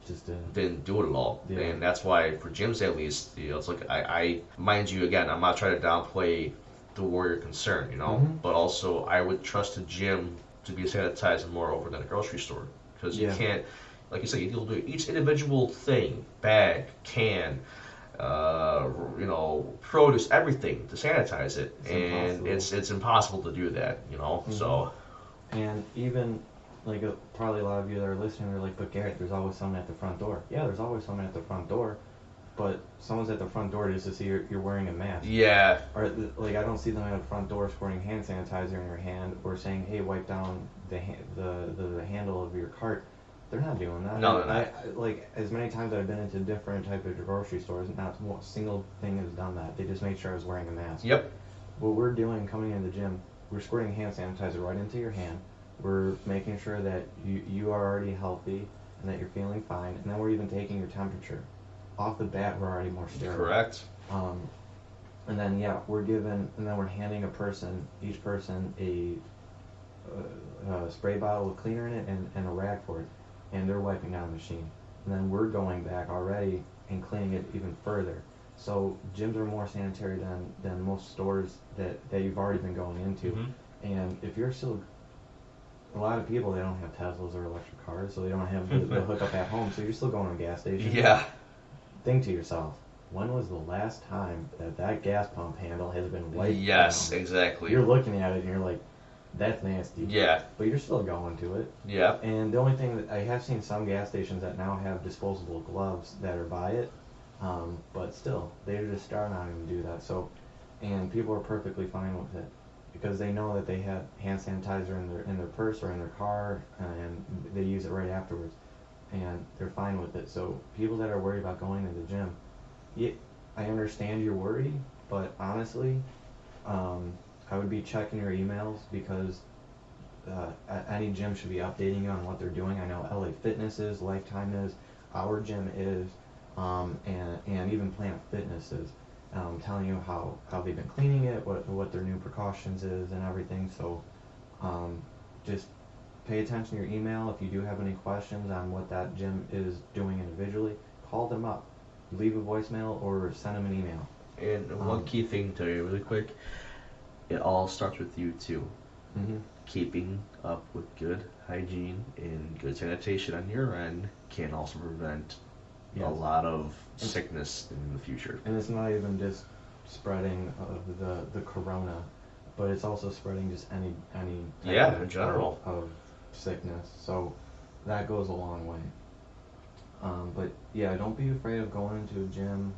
just didn't do it at all. And that's why for gyms at least, it's I mind you, again, I'm not trying to downplay the warrior concern, but also I would trust a gym to be sanitized more over than a grocery store, because you can't, like you said, you'll do each individual thing, bag, can, produce, everything to sanitize it, and it's impossible to do that, so. And even probably a lot of you that are listening are like, but Garrett, there's always someone at the front door. Yeah, there's always someone at the front door, but someone's at the front door just to see you're wearing a mask. Yeah. Or I don't see them at the front door squirting hand sanitizer in your hand or saying, hey, wipe down the handle of your cart. They're not doing that. No, they're not. As many times I've been into different type of grocery stores, not one single thing has done that. They just made sure I was wearing a mask. Yep. What we're doing coming into the gym, we're squirting hand sanitizer right into your hand. We're making sure that you are already healthy and that you're feeling fine, and then we're even taking your temperature. Off the bat, we're already more sterile. Correct. And then we're handing each person a spray bottle with cleaner in it and a rag for it, and they're wiping down the machine. And then we're going back already and cleaning it even further. So gyms are more sanitary than most stores that you've already been going into. And if you're still, a lot of people, they don't have Teslas or electric cars, so they don't have the hookup at home, so you're still going to a gas station. Yeah. Think to yourself, when was the last time that gas pump handle has been wiped down? Yes, exactly. You're looking at it and you're like, That's nasty. Yeah. But you're still going to it. Yeah. And the only thing that I have seen some gas stations that now have disposable gloves that are by it, but still, they're just starting on to do that. So, and people are perfectly fine with it because they know that they have hand sanitizer in their purse or in their car, and they use it right afterwards, and they're fine with it. So people that are worried about going to the gym, yeah, I understand your worry, but honestly, I would be checking your emails because any gym should be updating you on what they're doing. I know LA Fitness is, Lifetime is, our gym is, and even Planet Fitness is, telling you how they've been cleaning it, what their new precautions is, and everything. So just pay attention to your email. If you do have any questions on what that gym is doing individually, call them up, leave a voicemail, or send them an email. And one key thing to tell you really quick, it all starts with you too. Mm-hmm. Keeping up with good hygiene and good sanitation on your end can also prevent a lot of sickness in the future. And it's not even just spreading of the corona, but it's also spreading just any type in general of sickness. So that goes a long way. But yeah, don't be afraid of going into a gym,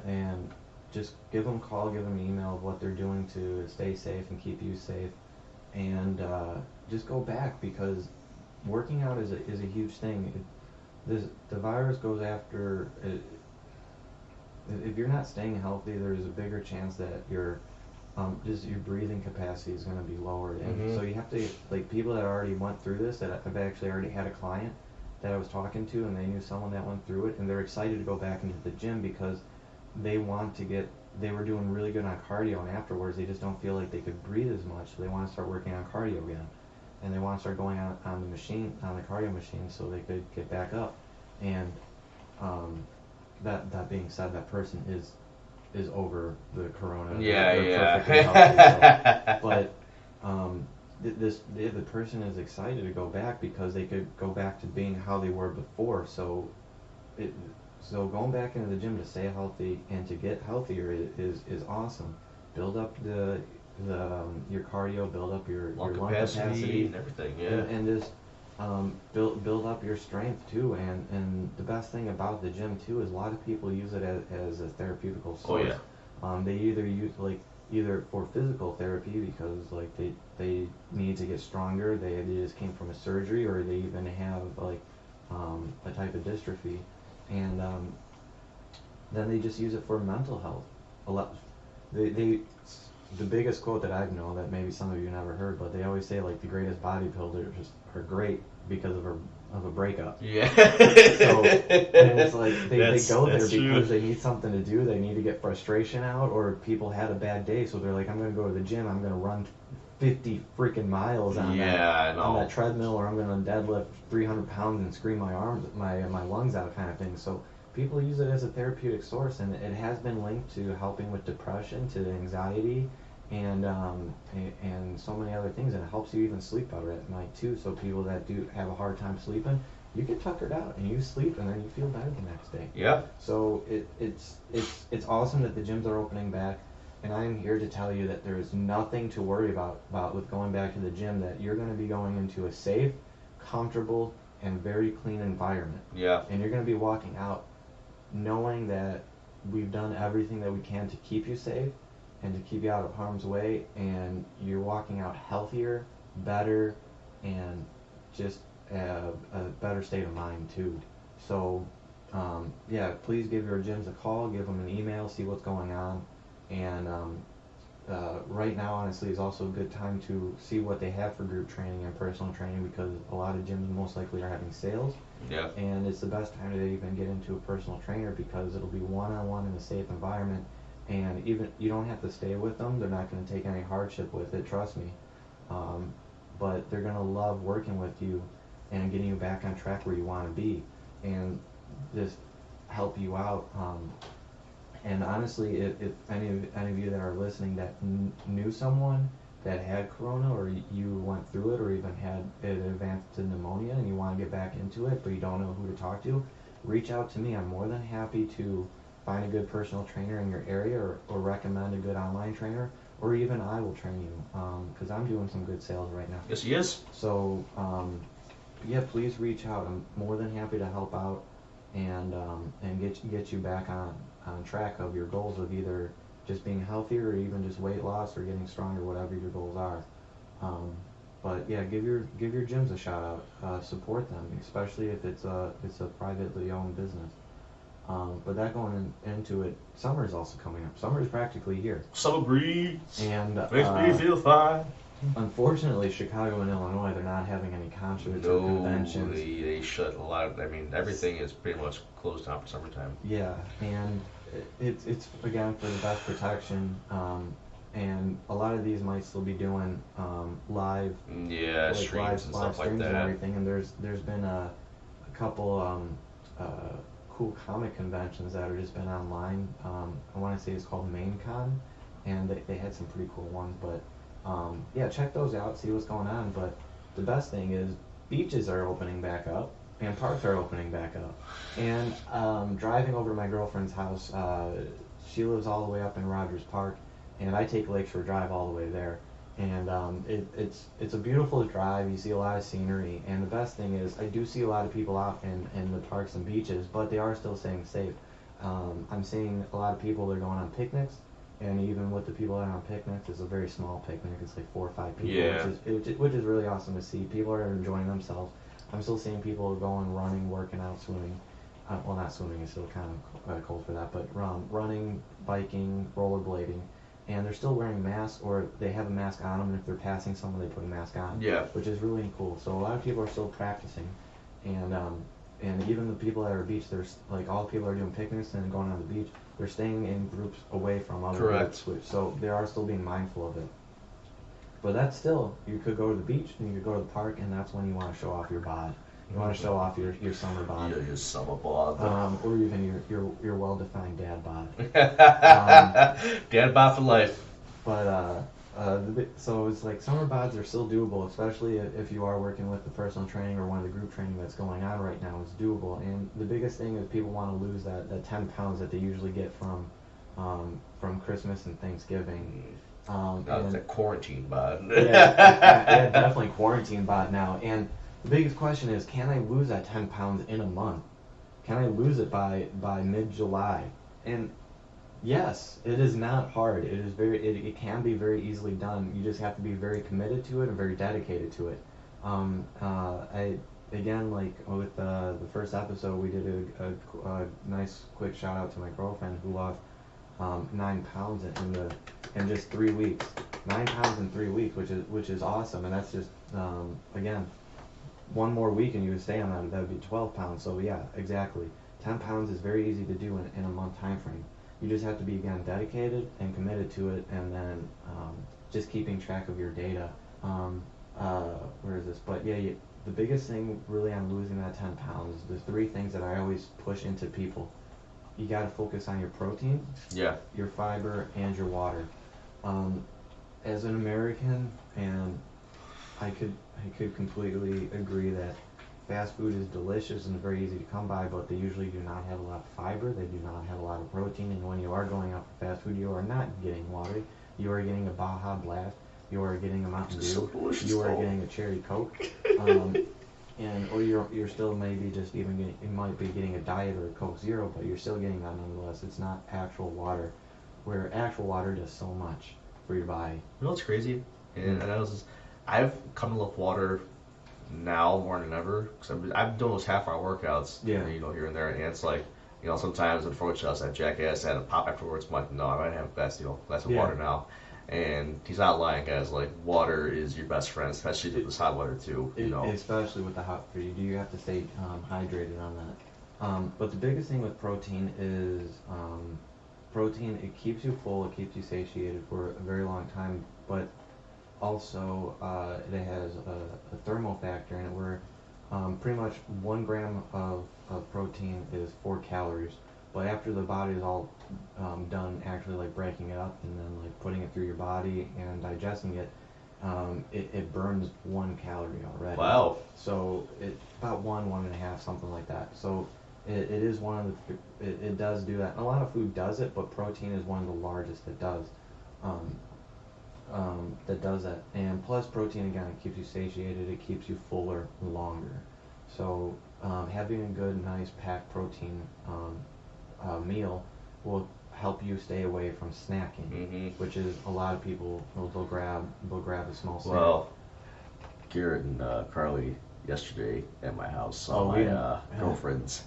and just give them a call, give them an email of what they're doing to stay safe and keep you safe, and just go back because working out is a huge thing. The virus goes after. If you're not staying healthy, there's a bigger chance that your breathing capacity is going to be lowered, and so you have to, like, people that already went through this. That I've actually already had a client that I was talking to, and they knew someone that went through it, and they're excited to go back into the gym because they were doing really good on cardio, and afterwards they just don't feel like they could breathe as much, so they want to start working on cardio again, and they want to start going on the cardio machine, so they could get back up. And that being said, that person is over the corona. They're perfectly healthy, but the person is excited to go back because they could go back to being how they were before. So going back into the gym to stay healthy and to get healthier is awesome. Build up your cardio, build up your lung capacity and everything, and just build up your strength too. And the best thing about the gym too is a lot of people use it as a therapeutical source. They either use either for physical therapy because like they need to get stronger, they just came from a surgery, or they even have a type of dystrophy, and then they just use it for mental health. A lot, the biggest quote that I know that maybe some of you never heard, but they always say like the greatest bodybuilders are great because of a breakup. Yeah. So and it's like they go there because true. they need something to do. They need to get frustration out, or people had a bad day, so they're like, I'm gonna go to the gym. I'm gonna run 50 freaking miles on that treadmill, or I'm gonna deadlift 300 pounds and scream my lungs out, kind of thing. So people use it as a therapeutic source, and it has been linked to helping with depression, to anxiety, and so many other things, and it helps you even sleep better at night too. So people that do have a hard time sleeping, you get tuckered out and you sleep, and then you feel better the next day. Yeah. So it's awesome that the gyms are opening back, and I'm here to tell you that there is nothing to worry about with going back to the gym. That you're going to be going into a safe, comfortable, and very clean environment. Yeah. And you're going to be walking out knowing that we've done everything that we can to keep you safe and to keep you out of harm's way, and you're walking out healthier, better, and just a better state of mind too. So yeah, please give your gyms a call, give them an email, see what's going on, and right now honestly is also a good time to see what they have for group training and personal training, because a lot of gyms most likely are having sales. Yeah. And it's the best time to even get into a personal trainer because it'll be one-on-one in a safe environment, and even you don't have to stay with them. They're not going to take any hardship with it, trust me. But they're going to love working with you and getting you back on track where you want to be, and just help you out. And honestly, if any of you that are listening that knew someone that had corona, or you went through it, or even had it advanced to pneumonia, and you want to get back into it, but you don't know who to talk to, reach out to me. I'm more than happy to find a good personal trainer in your area, or recommend a good online trainer, or even I will train you, because I'm doing some good sales right now. Yes, he is. So, yeah, please reach out. I'm more than happy to help out and get you back on track of your goals of either just being healthier or even just weight loss or getting stronger, whatever your goals are. But yeah, give your gyms a shout out. Support them, especially if it's a privately owned business. But that going into it, summer is also coming up. Summer is practically here. Summer breeze And makes me feel fine. unfortunately, Chicago and Illinois, they're not having any concerts or No, conventions. they shut a lot of. I mean, everything is pretty much closed down for summertime. Yeah, and it's again for the best protection. And a lot of these might still be doing live, Yeah, like streams and stuff like streams and that. everything. And there's been a couple cool comic conventions that have just been online. I want to say it's called MainCon, and they had some pretty cool ones. But yeah, check those out, see what's going on. But the best thing is beaches are opening back up and parks are opening back up. And driving over to my girlfriend's house, she lives all the way up in Rogers Park, and I take Lakeshore Drive all the way there. And it's a beautiful drive. You see a lot of scenery, and the best thing is I do see a lot of people out in the parks and beaches, but they are still staying safe. I'm seeing a lot of people that are going on picnics, and even with the people that are on picnics, it's a very small picnic. It's like 4 or 5 people, Yeah. which is really awesome to see. People are enjoying themselves. I'm still seeing people going running, working out, swimming. Well, not swimming, it's still kind of cold for that, but running, biking, rollerblading, and they're still wearing masks, or they have a mask on them, and if they're passing someone, they put a mask on. Yeah. Which is really cool. So a lot of people are still practicing, and even the people that are at the beach, there's like all the people are doing picnics and going on the beach. They're staying in groups away from other Correct. groups, so they are still being mindful of it. But that's still, you could go to the beach and you could go to the park, and that's when you want to show off your bod. You want to show off your summer bod. Yeah, your summer bod. Or even your well-defined dad bod. Dad bod for life. But so it's like summer bods are still doable, especially if you are working with the personal training or one of the group training that's going on right now. It's doable, and the biggest thing is people want to lose that 10 pounds that they usually get from Christmas and Thanksgiving. It's a quarantine bod. Yeah, definitely quarantine bod now. And the biggest question is, can I lose that 10 pounds in a month? Can I lose it by mid-July? And yes, it is not hard. It can be very easily done. You just have to be very committed to it and very dedicated to it. Again, like with the first episode, we did a nice quick shout out to my girlfriend who lost 9 pounds in just 3 weeks. 9 pounds in 3 weeks, which is awesome, and that's just again, one more week and you would stay on that would be 12 pounds. So yeah, exactly. 10 pounds is very easy to do in a month time frame. You just have to be, again, dedicated and committed to it, and then just keeping track of your data. Where is this? But yeah, the biggest thing really on losing that 10 pounds, the 3 things that I always push into people. You got to focus on your protein, Yeah. your fiber, and your water. As an American, and I could completely agree that fast food is delicious and very easy to come by, but they usually do not have a lot of fiber, they do not have a lot of protein, and when you are going out for fast food, you are not getting water, you are getting a Baja Blast, you are getting a Mountain Dew, So delicious, you are though. getting a Cherry Coke, or you're still maybe just even getting, you might be getting a Diet or a Coke Zero, but you're still getting that nonetheless. It's not actual water, where actual water does so much for your body. You know what's crazy? And I've come to love water now more than ever, because I'm doing those half-hour workouts, Yeah. here and there, and it's like, sometimes unfortunately I was that jackass, I had a pop afterwards. I'm like, no, I'm gonna have a glass of Yeah. water now. And he's not lying, guys. Like, water is your best friend, especially with this hot weather too. Especially with the hot food, you do have to stay hydrated on that. But the biggest thing with protein is protein. It keeps you full, it keeps you satiated for a very long time, but also it has a thermal factor in it where pretty much 1 gram of protein is 4 calories. But after the body is all done actually like breaking it up and then like putting it through your body and digesting it, it burns 1 calorie already. Wow. So it's about 1.5, something like that. So it is one of the, it does do that. And a lot of food does it, but protein is one of the largest that does. that does that. And plus protein, again, it keeps you satiated, it keeps you fuller longer. So having a good, nice packed protein meal will help you stay away from snacking, which is a lot of people they'll grab a small snack. Well, Garrett and Carly yesterday at my house saw my girlfriend's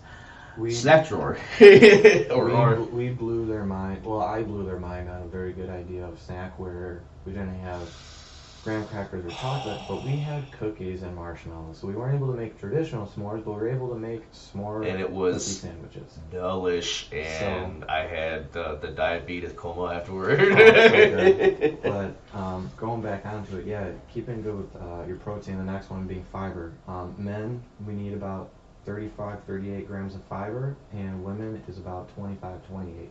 snack drawer. We blew their mind. Well, I blew their mind on a very good idea of snack where we didn't have graham crackers or chocolate, but we had cookies and marshmallows. So we weren't able to make traditional s'mores, but we were able to make s'more and it was cookie sandwiches. Delish, and I had the diabetes coma afterward. So good. But going back onto it, yeah, keeping good with your protein. The next one being fiber. Men, we need about 35-38 grams of fiber, and women is about 25-28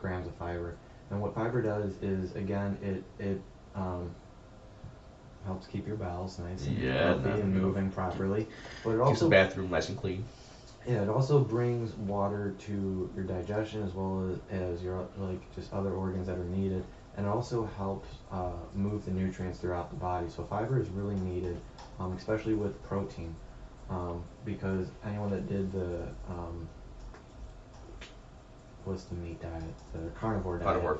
grams of fiber. And what fiber does is, again, it helps keep your bowels nice and healthy and moving properly. But it also keeps the bathroom nice and clean. Yeah, it also brings water to your digestion as well as your just other organs that are needed, and it also helps move the nutrients throughout the body. So fiber is really needed, especially with protein, because anyone that did the what's the meat diet, the carnivore diet,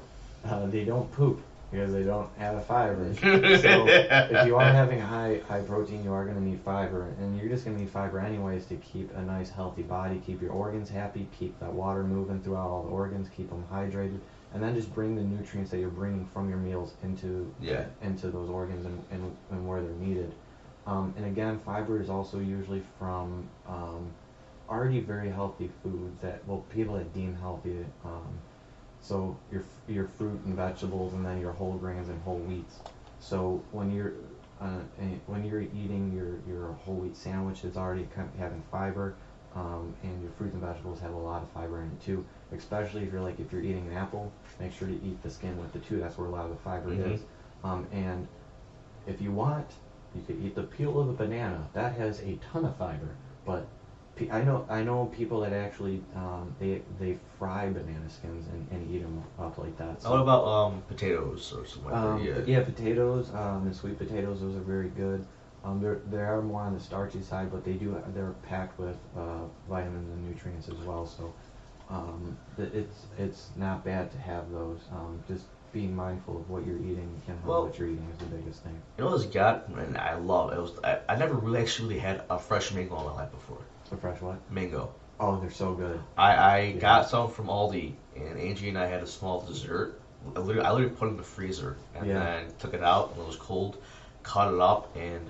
they don't poop because they don't have fiber. So if you are having a high protein, you are going to need fiber, and you're just going to need fiber anyways to keep a nice healthy body, keep your organs happy, keep that water moving throughout all the organs, keep them hydrated, and then just bring the nutrients that you're bringing from your meals into those organs and where they're needed. And again, fiber is also usually from already very healthy foods people that deem healthy. So your fruit and vegetables, and then your whole grains and whole wheats. So when you're eating your whole wheat sandwich, it's already having fiber, and your fruits and vegetables have a lot of fiber in it too. Especially if you're eating an apple, make sure to eat the skin with it too. That's where a lot of the fiber is. And if you want, you could eat the peel of a banana. That has a ton of fiber, but I know people that actually they fry banana skins and eat them up like that. So, what about potatoes or something like that? Yeah, potatoes and sweet potatoes. Those are very good. They are more on the starchy side, but they're packed with vitamins and nutrients as well. So it's not bad to have those. Just being mindful of what you're eating and how much you're eating is the biggest thing. You know this got, and I love it. I never really actually had a fresh mango in my life before. A fresh what? Mango. Oh, they're so good. I got some from Aldi, and Angie and I had a small dessert. I literally put it in the freezer, and then took it out, and it was cold, cut it up, and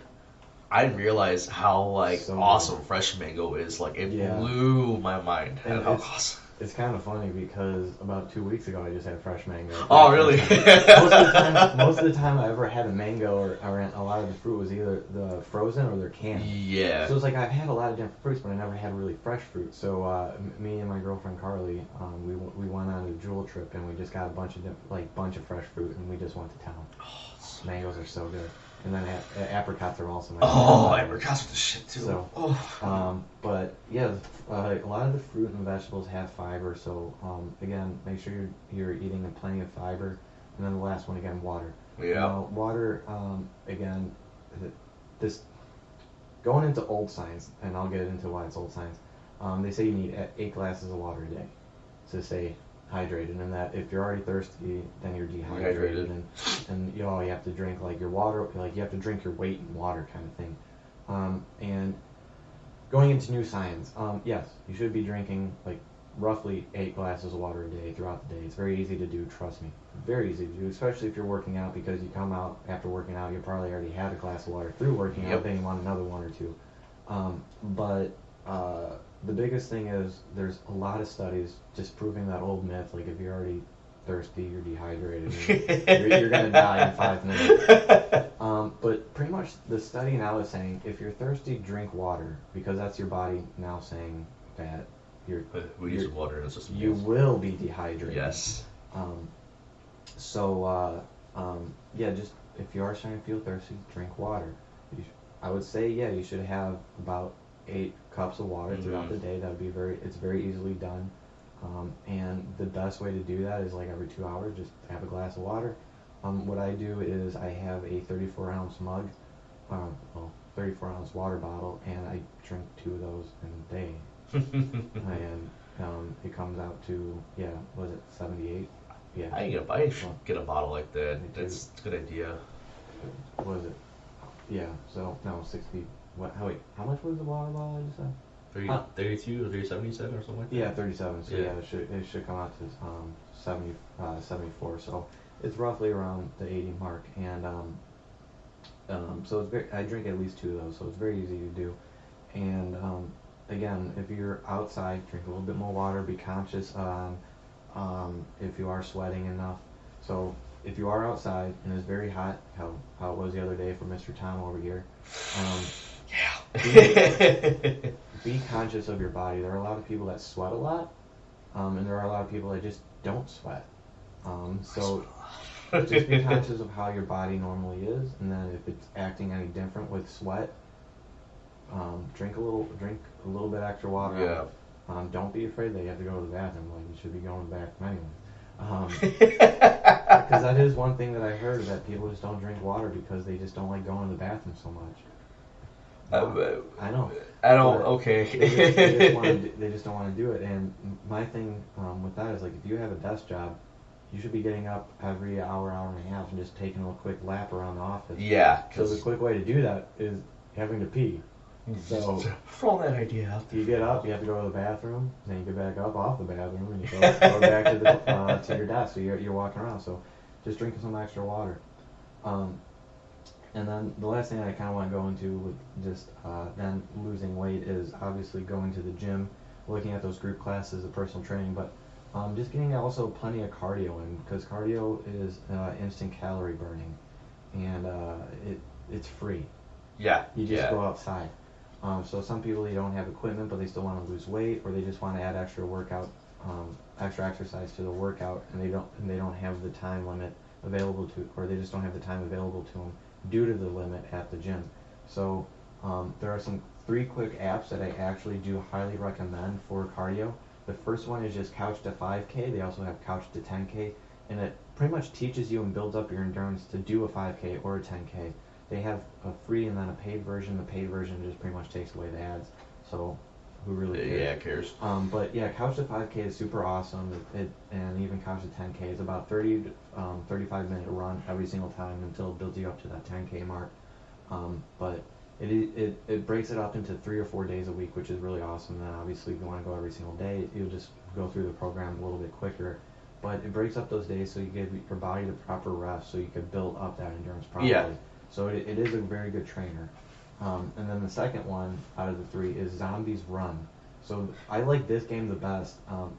I didn't realize how so awesome fresh mango is. It blew my mind at how awesome. It's kind of funny because about 2 weeks ago I just had fresh mango. Oh, really? Most of the time I ever had a mango or a lot of the fruit was either the frozen or they're canned. Yeah. So it's I've had a lot of different fruits, but I never had really fresh fruit. So me and my girlfriend Carly, we went on a Jewel trip and we just got a bunch of fresh fruit and we just went to town. Oh, mangoes are so good. And then apricots are also my favorite. Oh, apricots are the shit too. So, but yeah, a lot of the fruit and vegetables have fiber. So again, make sure you're eating plenty of fiber. And then the last one again, water. Yeah. Water again, this going into old science, and I'll get into why it's old science. They say you need 8 glasses of water a day to stay hydrated, and that if you're already thirsty, then you're dehydrated, and you have to drink your water, you have to drink your weight in water kind of thing. And going into new science, yes, you should be drinking roughly 8 glasses of water a day throughout the day. It's very easy to do, trust me. Very easy to do, especially if you're working out, because you come out after working out, you probably already had a glass of water through working out, then you want another one or two. But the biggest thing is there's a lot of studies just proving that old myth, if you're already thirsty, you're dehydrated, you're going to die in 5 minutes. But pretty much the study now is saying if you're thirsty, drink water, because that's your body now saying that we use water in the system. You will be dehydrated. Yes. Just if you are starting to feel thirsty, drink water. I would say you should have about 8 cups of water throughout the day. It's very easily done. And the best way to do that is every 2 hours, just have a glass of water. what I do is I have a 34-ounce mug, well, 34-ounce water bottle, and I drink 2 of those in a day. And it comes out to, yeah, was it 78? Yeah. I should get a bottle like that. That's a good idea. What was it? Yeah, so, no, 60, how much was the water bottle you said? 32 or 37 you said, or something like that? Yeah, 37, so Yeah. it should come out to 74, so it's roughly around the 80 mark, and so it's I drink at least 2 of those, so it's very easy to do, and again, if you're outside, drink a little bit more water, be conscious on if you are sweating enough, so if you are outside and it's very hot, how it was the other day for Mr. Tom over here, Yeah. be conscious of your body. There are a lot of people that sweat a lot, and there are a lot of people that just don't sweat. So just be conscious of how your body normally is, and then if it's acting any different with sweat, drink a little bit extra water. Yeah. Don't be afraid that you have to go to the bathroom. Like, you should be going to the bathroom anyway. Because that is one thing that I heard, that people just don't drink water because they just don't like going to the bathroom so much. I know. I don't. Okay. They just don't want to do it. And my thing with that is, like, if you have a desk job, you should be getting up every hour and a half and just taking a quick lap around the office. Yeah. So the quick way to do that is having to pee. So throw that idea out there. You get up, you have to go to the bathroom, then you get back up off the bathroom, and you go back to to your desk. So you're walking around. So just drinking some extra water. And then the last thing I kind of want to go into with just then losing weight is obviously going to the gym, looking at those group classes of personal training, but just getting also plenty of cardio in, because cardio is instant calorie burning, and it's free. Yeah. You just go outside. So some people, they don't have equipment, but they still want to lose weight, or they just want to add extra extra exercise to the workout, and they don't have the time limit available to, or they just don't have the time available to them due to the limit at the gym. So there are 3 quick apps that I actually do highly recommend for cardio. The first one is just Couch to 5K. They also have Couch to 10K, and it pretty much teaches you and builds up your endurance to do a 5K or a 10K. They have a free and then a paid version. The paid version just pretty much takes away the ads. So who really cares? Yeah, cares. But yeah, Couch to 5K is super awesome. And even Couch to 10K is about 30 to 35-minute run every single time until it builds you up to that 10K mark. But it breaks it up into 3 or 4 days a week, which is really awesome. And obviously, if you want to go every single day, you'll just go through the program a little bit quicker. But it breaks up those days so you give your body the proper rest, so you can build up that endurance properly. Yeah. So it is a very good trainer. And then the second one out of the 3 is Zombies Run. So I like this game the best,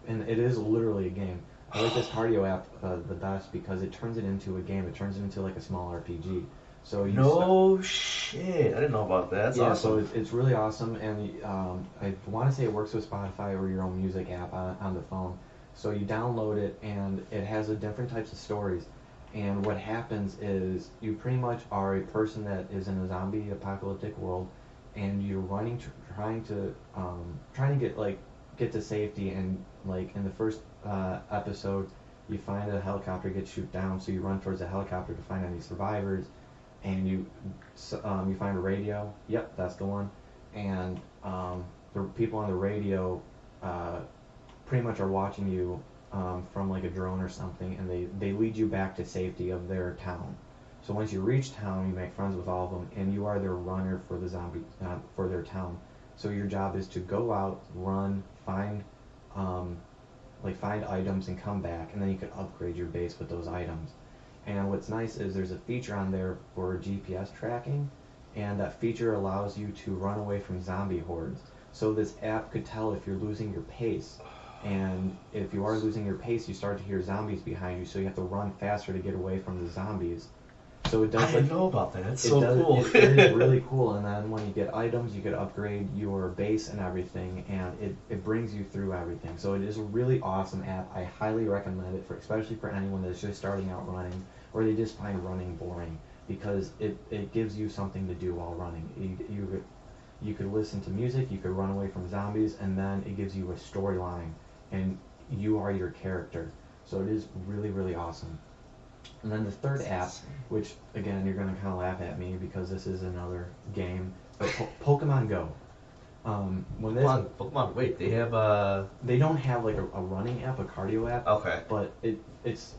and it is literally a game. I like this cardio app the best because it turns it into a game. It turns it into like a small RPG. So shit! I didn't know about that. That's awesome. So it's really awesome, and I want to say it works with Spotify or your own music app on the phone. So you download it, and it has different types of stories. And what happens is you pretty much are a person that is in a zombie apocalyptic world, and you're running, trying to get to safety. And like in the first episode, you find a helicopter gets shoot down, so you run towards the helicopter to find any survivors, and you find a radio. Yep, that's the one. And the people on the radio pretty much are watching you from like a drone or something, and they lead you back to safety of their town. So once you reach town, you make friends with all of them, and you are their runner for the zombie for their town. So your job is to go out, run, find items, and come back, and then you can upgrade your base with those items. And what's nice is there's a feature on there for GPS tracking, and that feature allows you to run away from zombie hordes. So this app could tell if you're losing your pace. And if you are losing your pace, you start to hear zombies behind you, so you have to run faster to get away from the zombies. So it does. I didn't know about that. It's so cool. It is really cool. And then when you get items, you could upgrade your base and everything, and it brings you through everything. So it is a really awesome app. I highly recommend it, especially for anyone that's just starting out running, or they just find running boring, because it gives you something to do while running. You could listen to music, you could run away from zombies, and then it gives you a storyline. And you are your character. So it is really, really awesome. And then the third app, which again you're gonna kind of laugh at me because this is another game, but Pokemon Go. When this Pokemon. Wait, they have they don't have like a running app, a cardio app. Okay. But it's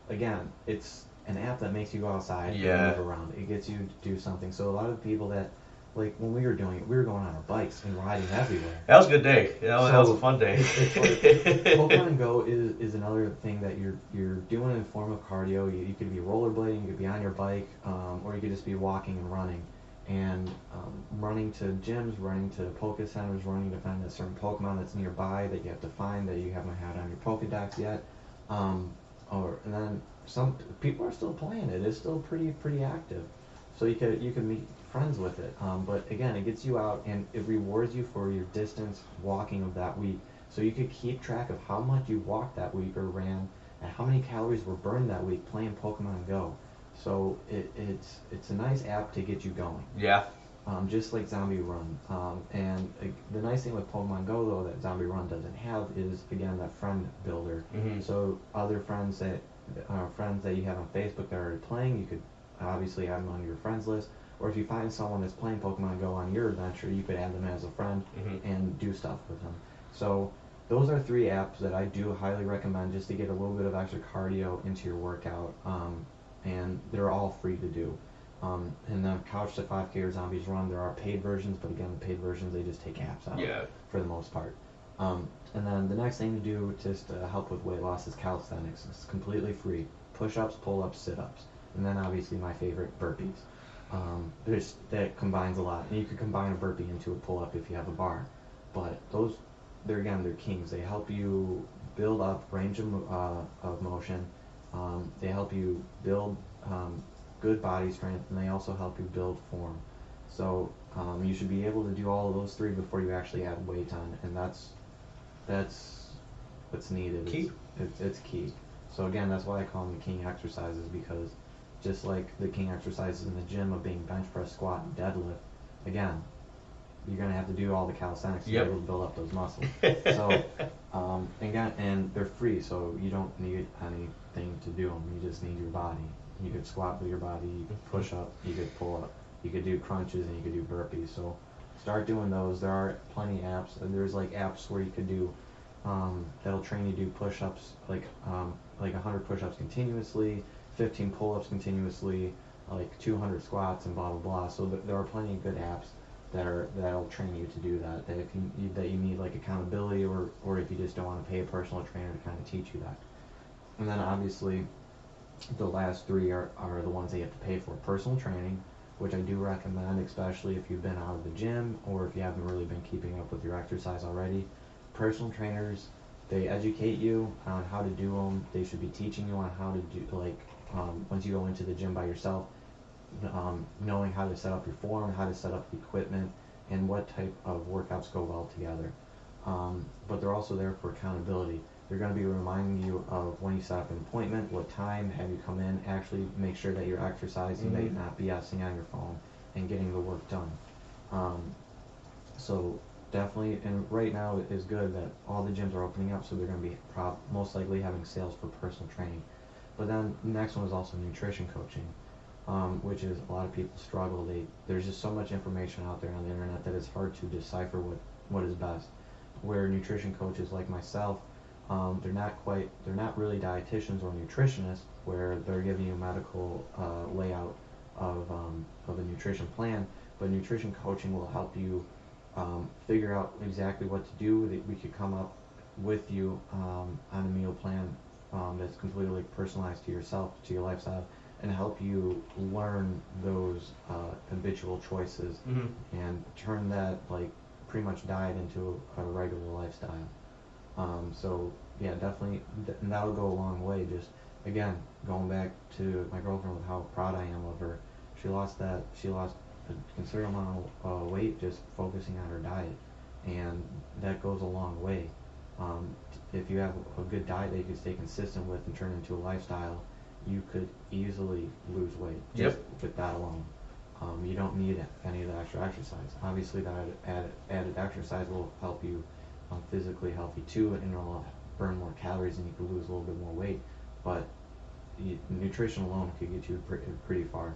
again, it's an app that makes you go outside Yeah. and move around. It gets you to do something. So a lot of people that like when we were doing it, we were going on our bikes and riding everywhere. That was a good day. That was a fun day. It's like, Pokemon Go is another thing that you're doing in form of cardio. You could be rollerblading, you could be on your bike, or you could just be walking and running. And running to gyms, running to Poké Centers, running to find a certain Pokemon that's nearby that you have to find that you haven't had on your Pokédex yet. And then some people are still playing it. It's still pretty active. So you could meet friends with it. But again, it gets you out and it rewards you for your distance walking of that week. So you could keep track of how much you walked that week or ran and how many calories were burned that week playing Pokemon Go. So it's a nice app to get you going. Yeah. Just like Zombie Run. The nice thing with Pokemon Go though that Zombie Run doesn't have is again that friend builder. Mm-hmm. So other friends that you have on Facebook that are already playing, you could obviously add them on your friends list. Or if you find someone that's playing Pokemon Go on your adventure, you could add them as a friend and do stuff with them. So those are 3 apps that I do highly recommend just to get a little bit of extra cardio into your workout. And they're all free to do. And then Couch to 5K or Zombies Run, there are paid versions, but again, the paid versions, they just take apps out for the most part. And then the next thing to do just to help with weight loss is calisthenics. It's completely free. Push-ups, pull-ups, sit-ups. And then obviously my favorite, burpees. That combines a lot. And you could combine a burpee into a pull-up if you have a bar. But they're kings. They help you build up range of motion. They help you build good body strength, and they also help you build form. So you should be able to do all of those 3 before you actually add weight on, and that's what's needed. Key. It's key. So again, that's why I call them the king exercises, because just like the king exercises in the gym of being bench press, squat, and deadlift, again, you're gonna have to do all the calisthenics to be able to build up those muscles. So again, and they're free, so you don't need anything to do them. You just need your body. You could squat with your body, you could push up, you could pull up, you could do crunches, and you could do burpees. So start doing those. There are plenty of apps, and there's like apps where you could do that'll train you to do push-ups, like 100 push-ups continuously, 15 pull-ups continuously, like 200 squats, and blah blah blah. So there are plenty of good apps that'll train you to do that. That you need like accountability, or if you just don't want to pay a personal trainer to kind of teach you that. And then obviously the last 3 are the ones that you have to pay for. Personal training, which I do recommend, especially if you've been out of the gym or if you haven't really been keeping up with your exercise already. Personal trainers, they educate you on how to do them. They should be teaching you on how to do, once you go into the gym by yourself, knowing how to set up your form, how to set up the equipment, and what type of workouts go well together. But they're also there for accountability. They're going to be reminding you of when you set up an appointment, what time, have you come in, actually make sure that you're exercising, that you're not BSing on your phone, and getting the work done. So definitely, and right now it is good that all the gyms are opening up, so they're going to be most likely having sales for personal training. But then the next one is also nutrition coaching, which is a lot of people struggle. There's just so much information out there on the internet that it's hard to decipher what is best. Where nutrition coaches like myself, they're not really dietitians or nutritionists, where they're giving you a medical layout of a nutrition plan, but nutrition coaching will help you figure out exactly what to do. That we could come up with you on a meal plan that's completely personalized to yourself, to your lifestyle, and help you learn those habitual choices and turn that pretty much diet into a regular lifestyle. So yeah, definitely, and that'll go a long way. Just again, going back to my girlfriend with how proud I am of her. She lost a considerable amount of weight just focusing on her diet, and that goes a long way. If you have a good diet that you can stay consistent with and turn into a lifestyle, you could easily lose weight just with that alone. You don't need any of the extra exercise. Obviously, that added exercise will help you physically healthy too, and it'll burn more calories and you can lose a little bit more weight. But nutrition alone could get you pretty far.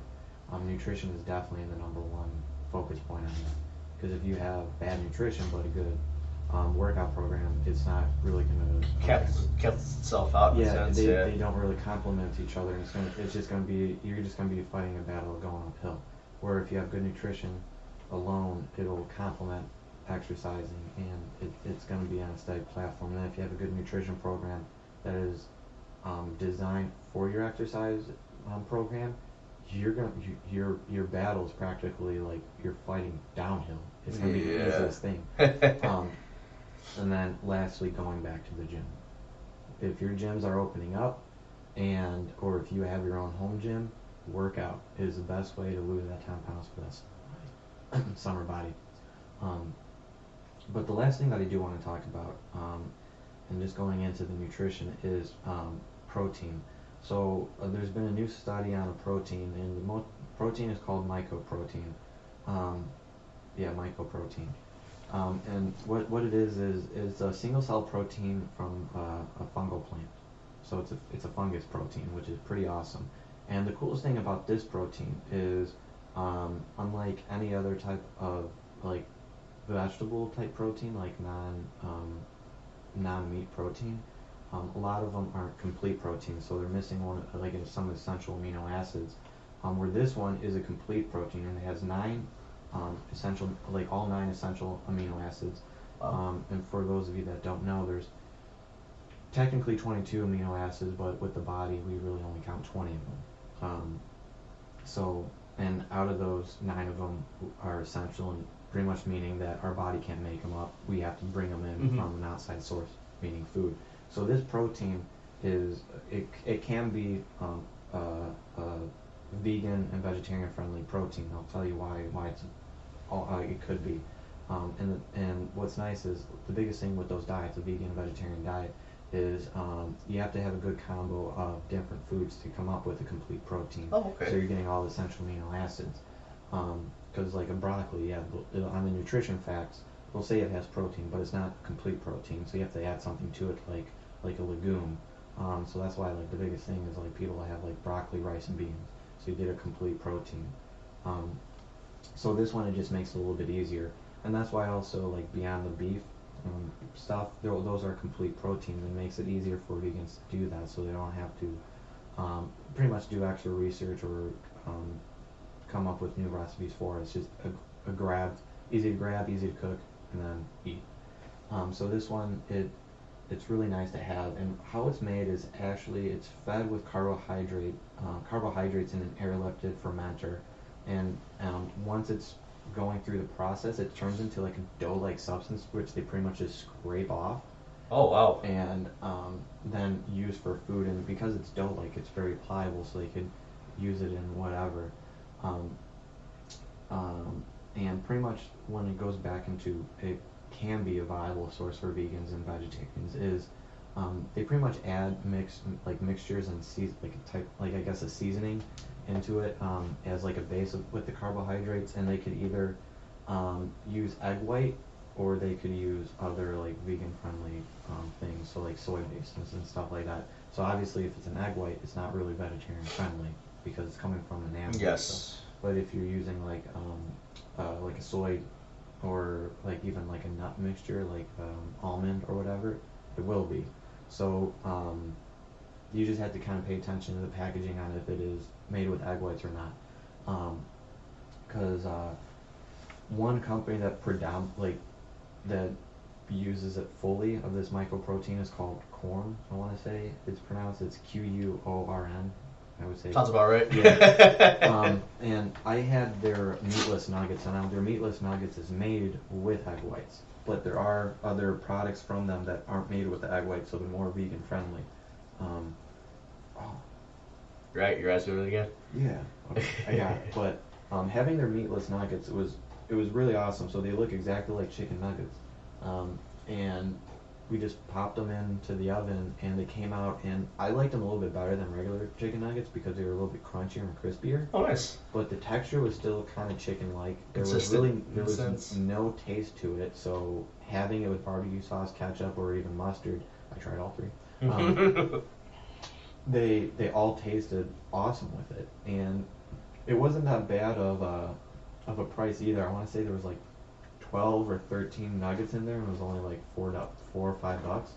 Nutrition is definitely the number one focus point on that. Because if you have bad nutrition but a good workout program, it's not really going to cancels itself out in a sense. They don't really complement each other. And it's just going to be, you're just going to be fighting a battle going uphill. Where if you have good nutrition alone, it'll complement exercising, and it's going to be on a steady platform. And then if you have a good nutrition program that is designed for your exercise program, your battle is practically like you're fighting downhill. It's going to be the easiest thing. And then lastly, going back to the gym. If your gyms are opening up, or if you have your own home gym, workout is the best way to lose that 10 pounds for that summer body. But the last thing that I do want to talk about, and just going into the nutrition, is protein. So there's been a new study on a protein, and the protein is called mycoprotein. Mycoprotein. And what it is a single cell protein from a fungal plant. So it's a fungus protein, which is pretty awesome. And the coolest thing about this protein is, unlike any other type of like vegetable type protein, like non-meat protein, a lot of them aren't complete proteins, so they're missing some essential amino acids. Where this one is a complete protein, and it has all 9 essential amino acids. And for those of you that don't know, there's technically 22 amino acids, but with the body, we really only count 20 of them. And out of those, 9 of them are essential, and pretty much meaning that our body can't make them up. We have to bring them in from an outside source, meaning food. So this protein it can be vegan and vegetarian friendly protein. I'll tell you why it could be. And what's nice is the biggest thing with those diets, the vegan and vegetarian diet, is you have to have a good combo of different foods to come up with a complete protein. Oh, okay. So you're getting all the essential amino acids. Because like a broccoli, on the nutrition facts, we'll say it has protein, but it's not complete protein. So you have to add something to it, like a legume. So that's why like the biggest thing is like people that have like broccoli, rice, and beans. So you get a complete protein. So this one, it just makes it a little bit easier, and that's why also like beyond the beef stuff, those are complete proteins, and makes it easier for vegans to do that, so they don't have to pretty much do extra research or come up with new recipes for it. It's just easy to grab, easy to cook, and then eat. So this one, it's really nice to have, and how it's made is actually it's fed with carbohydrates in an air-lifted fermenter, and once it's going through the process, it turns into like a dough-like substance, which they pretty much just scrape off. Oh wow! And then use for food, and because it's dough-like, it's very pliable, so they could use it in whatever. And pretty much when it goes back into it can be a viable source for vegans and vegetarians is they pretty much add mixtures and a seasoning into it as like a base with the carbohydrates, and they could either use egg white, or they could use other like vegan friendly things, so like soy bases and stuff like that. So obviously if it's an egg white, it's not really vegetarian friendly because it's coming from an animal. Yes. But if you're using like a soy, or like even like a nut mixture, like almond or whatever, it will be. So you just have to kind of pay attention to the packaging on it, if it is made with egg whites or not. Because one company that that uses it fully of this mycoprotein is called Quorn. I want to say it's Quorn. I would say. Sounds about right. Yeah. And I had their meatless nuggets, and now their meatless nuggets is made with egg whites. But there are other products from them that aren't made with the egg whites, so they're more vegan friendly. Right, you're asking it again? Yeah, I got it. But having their meatless nuggets, it was really awesome. So they look exactly like chicken nuggets, and we just popped them into the oven, and they came out, and I liked them a little bit better than regular chicken nuggets because they were a little bit crunchier and crispier. Oh, nice. But the texture was still kind of chicken-like. There was no taste to it, so having it with barbecue sauce, ketchup, or even mustard, I tried all 3. they all tasted awesome with it, and it wasn't that bad of a price either. I want to say there was like 12 or 13 nuggets in there, and it was only like $4 or $5.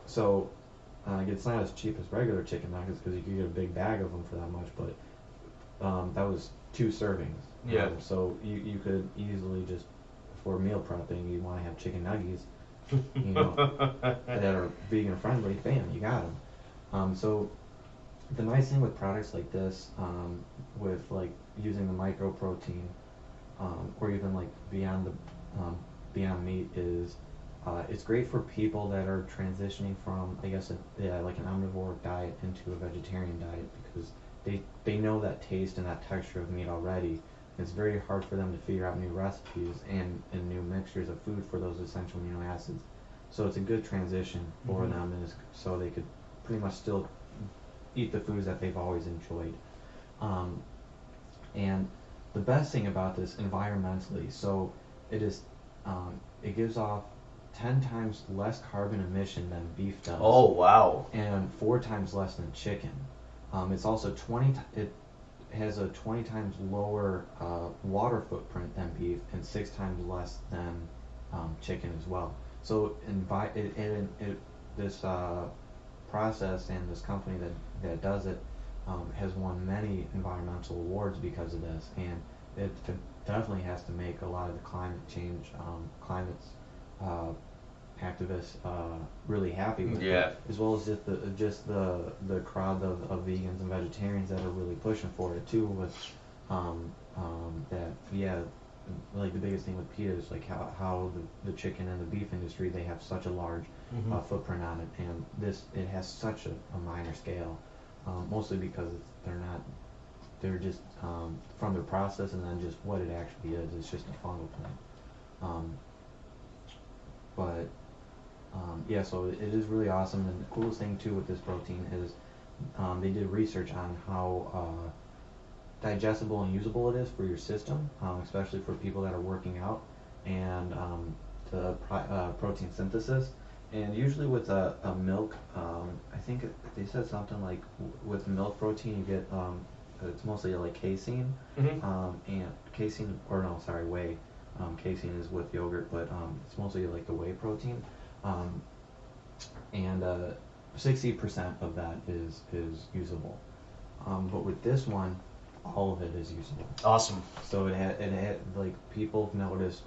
So it's not as cheap as regular chicken nuggets because you could get a big bag of them for that much, but that was 2 servings. Yeah. So you could easily just, for meal prepping, you want to have chicken nuggets, you know, that are vegan friendly. Bam, you got them. So the nice thing with products like this, with like using the micro protein, or even like Beyond Meat, is it's great for people that are transitioning from, I guess, like an omnivore diet into a vegetarian diet, because they know that taste and that texture of meat already. It's very hard for them to figure out new recipes and new mixtures of food for those essential amino acids. So it's a good transition for them, and so they could pretty much still eat the foods that they've always enjoyed. And the best thing about this environmentally, so it gives off 10 times less carbon emission than beef does. Oh, wow. And 4 times less than chicken. It's also it has a 20 times lower water footprint than beef, and 6 times less than chicken as well. So this process and this company that does it has won many environmental awards because of this, and it definitely has to make a lot of the climate change activists really happy with it, as well as just the crowd of vegans and vegetarians that are really pushing for it too. With like the biggest thing with PETA is like how the chicken and the beef industry, they have such a large footprint on it, and it has such a minor scale, mostly because they're just from their process, and then just what it actually is. It's just a fungal plant. So it is really awesome, and the coolest thing too with this protein is they did research on how digestible and usable it is for your system, especially for people that are working out, and the protein synthesis. And usually with a milk, I think they said something like with milk protein you get it's mostly like casein, and casein, or no, sorry, whey. Casein is with yogurt, but it's mostly like the whey protein, and 60% of that is usable. But with this one, all of it is usable. Awesome. So it had like, people have noticed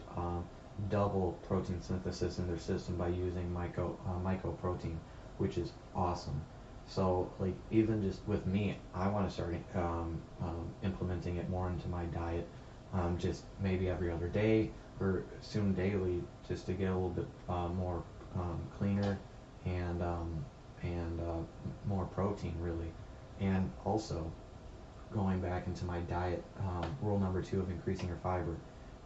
double protein synthesis in their system by using mycoprotein, which is awesome. So like, even just with me, I want to start implementing it more into my diet, just maybe every other day or soon daily, just to get a little bit more cleaner and more protein really. And also, going back into my diet, rule number 2 of increasing your fiber.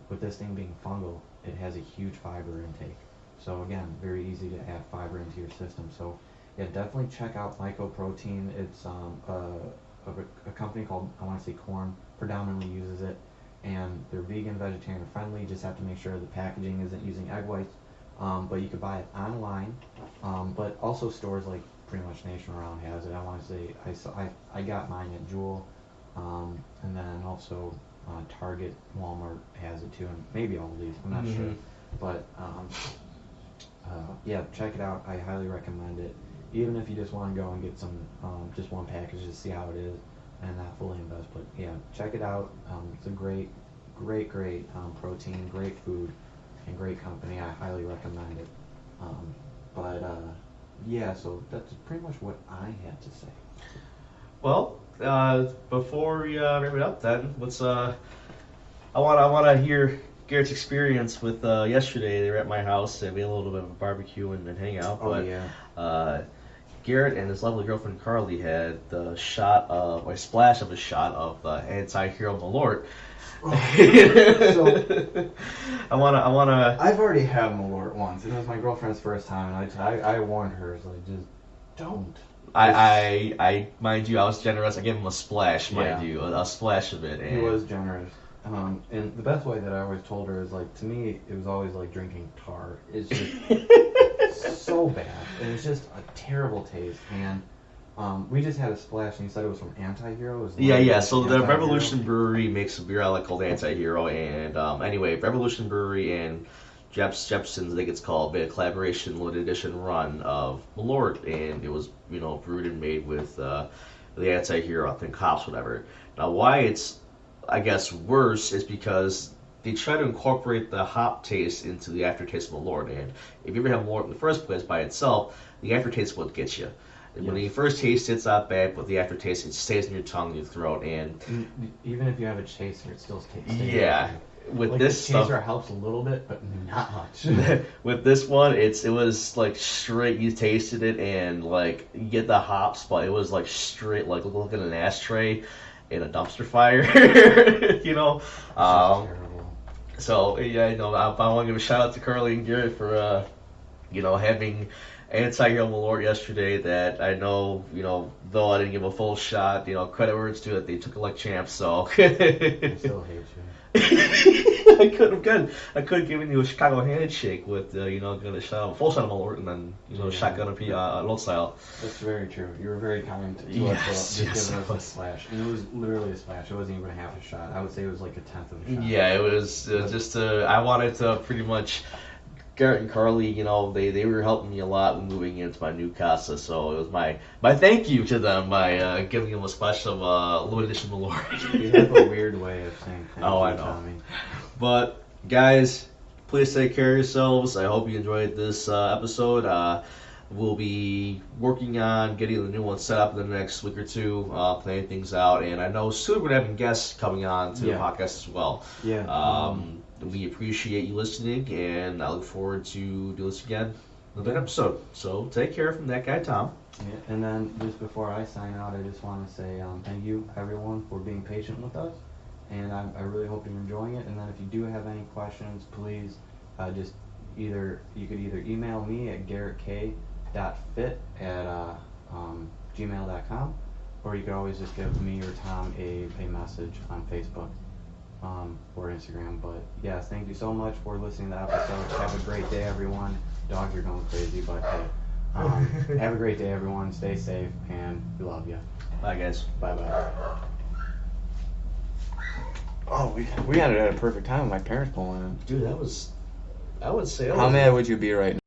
With this thing being fungal, it has a huge fiber intake. So again, very easy to add fiber into your system. So yeah, definitely check out mycoprotein. It's a company called, I want to say Corn, predominantly uses it, and they're vegan, vegetarian friendly. Just have to make sure the packaging isn't using egg whites. But you could buy it online, but also stores like pretty much nation around has it. I want to say I got mine at Jewel, and then also Target, Walmart has it too, and maybe Aldi's, I'm not sure. But yeah, check it out. I highly recommend it. Even if you just want to go and get some, just one package to see how it is, and not fully invest. But yeah, check it out. It's a great protein, great food, and great company. I highly recommend it. Yeah, so that's pretty much what I had to say. Well, before we wrap it up, then let's. I want to hear Garrett's experience with yesterday. They were at my house and we had a little bit of a barbecue and hang out. Oh, but, yeah. Garrett and his lovely girlfriend Carly had a splash of anti-hero Malort. So I wanna. I've already had Malort once, and it was my girlfriend's first time, and I warned her, so just don't. I mind you, I was generous. I gave him a splash, mind you, a splash of it. And he was generous. And the best way that I always told her is, like, to me, it was always like drinking tar. It's just so bad, and it's just a terrible taste. And We just had a splash, and you said it was from Anti-Hero? Was Yeah. So the Anti-Hero? Revolution Brewery makes a beer I like called Anti-Hero, and anyway, Revolution Brewery and Jepson's, I think it's called, made a collaboration limited edition run of Malort, and it was brewed and made with the Anti-Hero, I think hops, whatever. Now, why it's I guess worse is because they try to incorporate the hop taste into the aftertaste of Malort, and if you ever have Malort in the first place by itself, the aftertaste will get you. When you first taste it, it's not bad, but the aftertaste, it stays in your tongue, your throat, and even if you have a chaser, it still tastes. Yeah, with like this the chaser stuff, helps a little bit, but not much. with this one, it was like straight. You tasted it, and like you get the hops, but it was like straight, like looking at an ashtray in a dumpster fire. Terrible. So yeah, I want to give a shout out to Carly and Garrett for having Anti-Hero Malort yesterday. That I know, though I didn't give a full shot, credit where it's due that they took it like champs. So I still hate you. I could have given you a Chicago handshake with gonna a full shot of Malort and then shotgun a low style. That's very true. You were very kind to us, just giving us a splash, and it was literally a splash. It wasn't even half a shot. I would say it was like a tenth of a shot. Yeah, it was just I wanted to pretty much. Garrett and Carly, they were helping me a lot when moving into my new casa, so it was my thank you to them by giving them a splash of limited edition Malort. You have a weird way of saying thank Oh, you, I know. Tommy. But guys, please take care of yourselves. I hope you enjoyed this episode. We'll be working on getting the new one set up in the next week or two, planning things out, and I know soon we're having guests coming on to the podcast as well. Yeah. We appreciate you listening, and I look forward to doing this again another episode. So take care from that guy, Tom. Yeah, and then just before I sign out, I just want to say thank you, everyone, for being patient with us. And I really hope you're enjoying it. And then if you do have any questions, please just you could either email me at garretk.fit@gmail.com, or you could always just give me or Tom a message on Facebook or Instagram. But yeah, thank you so much for listening to the episode. Have a great day, everyone. Dogs are going crazy, but hey, have a great day, everyone. Stay safe, and we love you. Bye, guys. Bye. Oh, we had it at a perfect time with my parents pulling in. Dude, I would say. How mad would you be right now?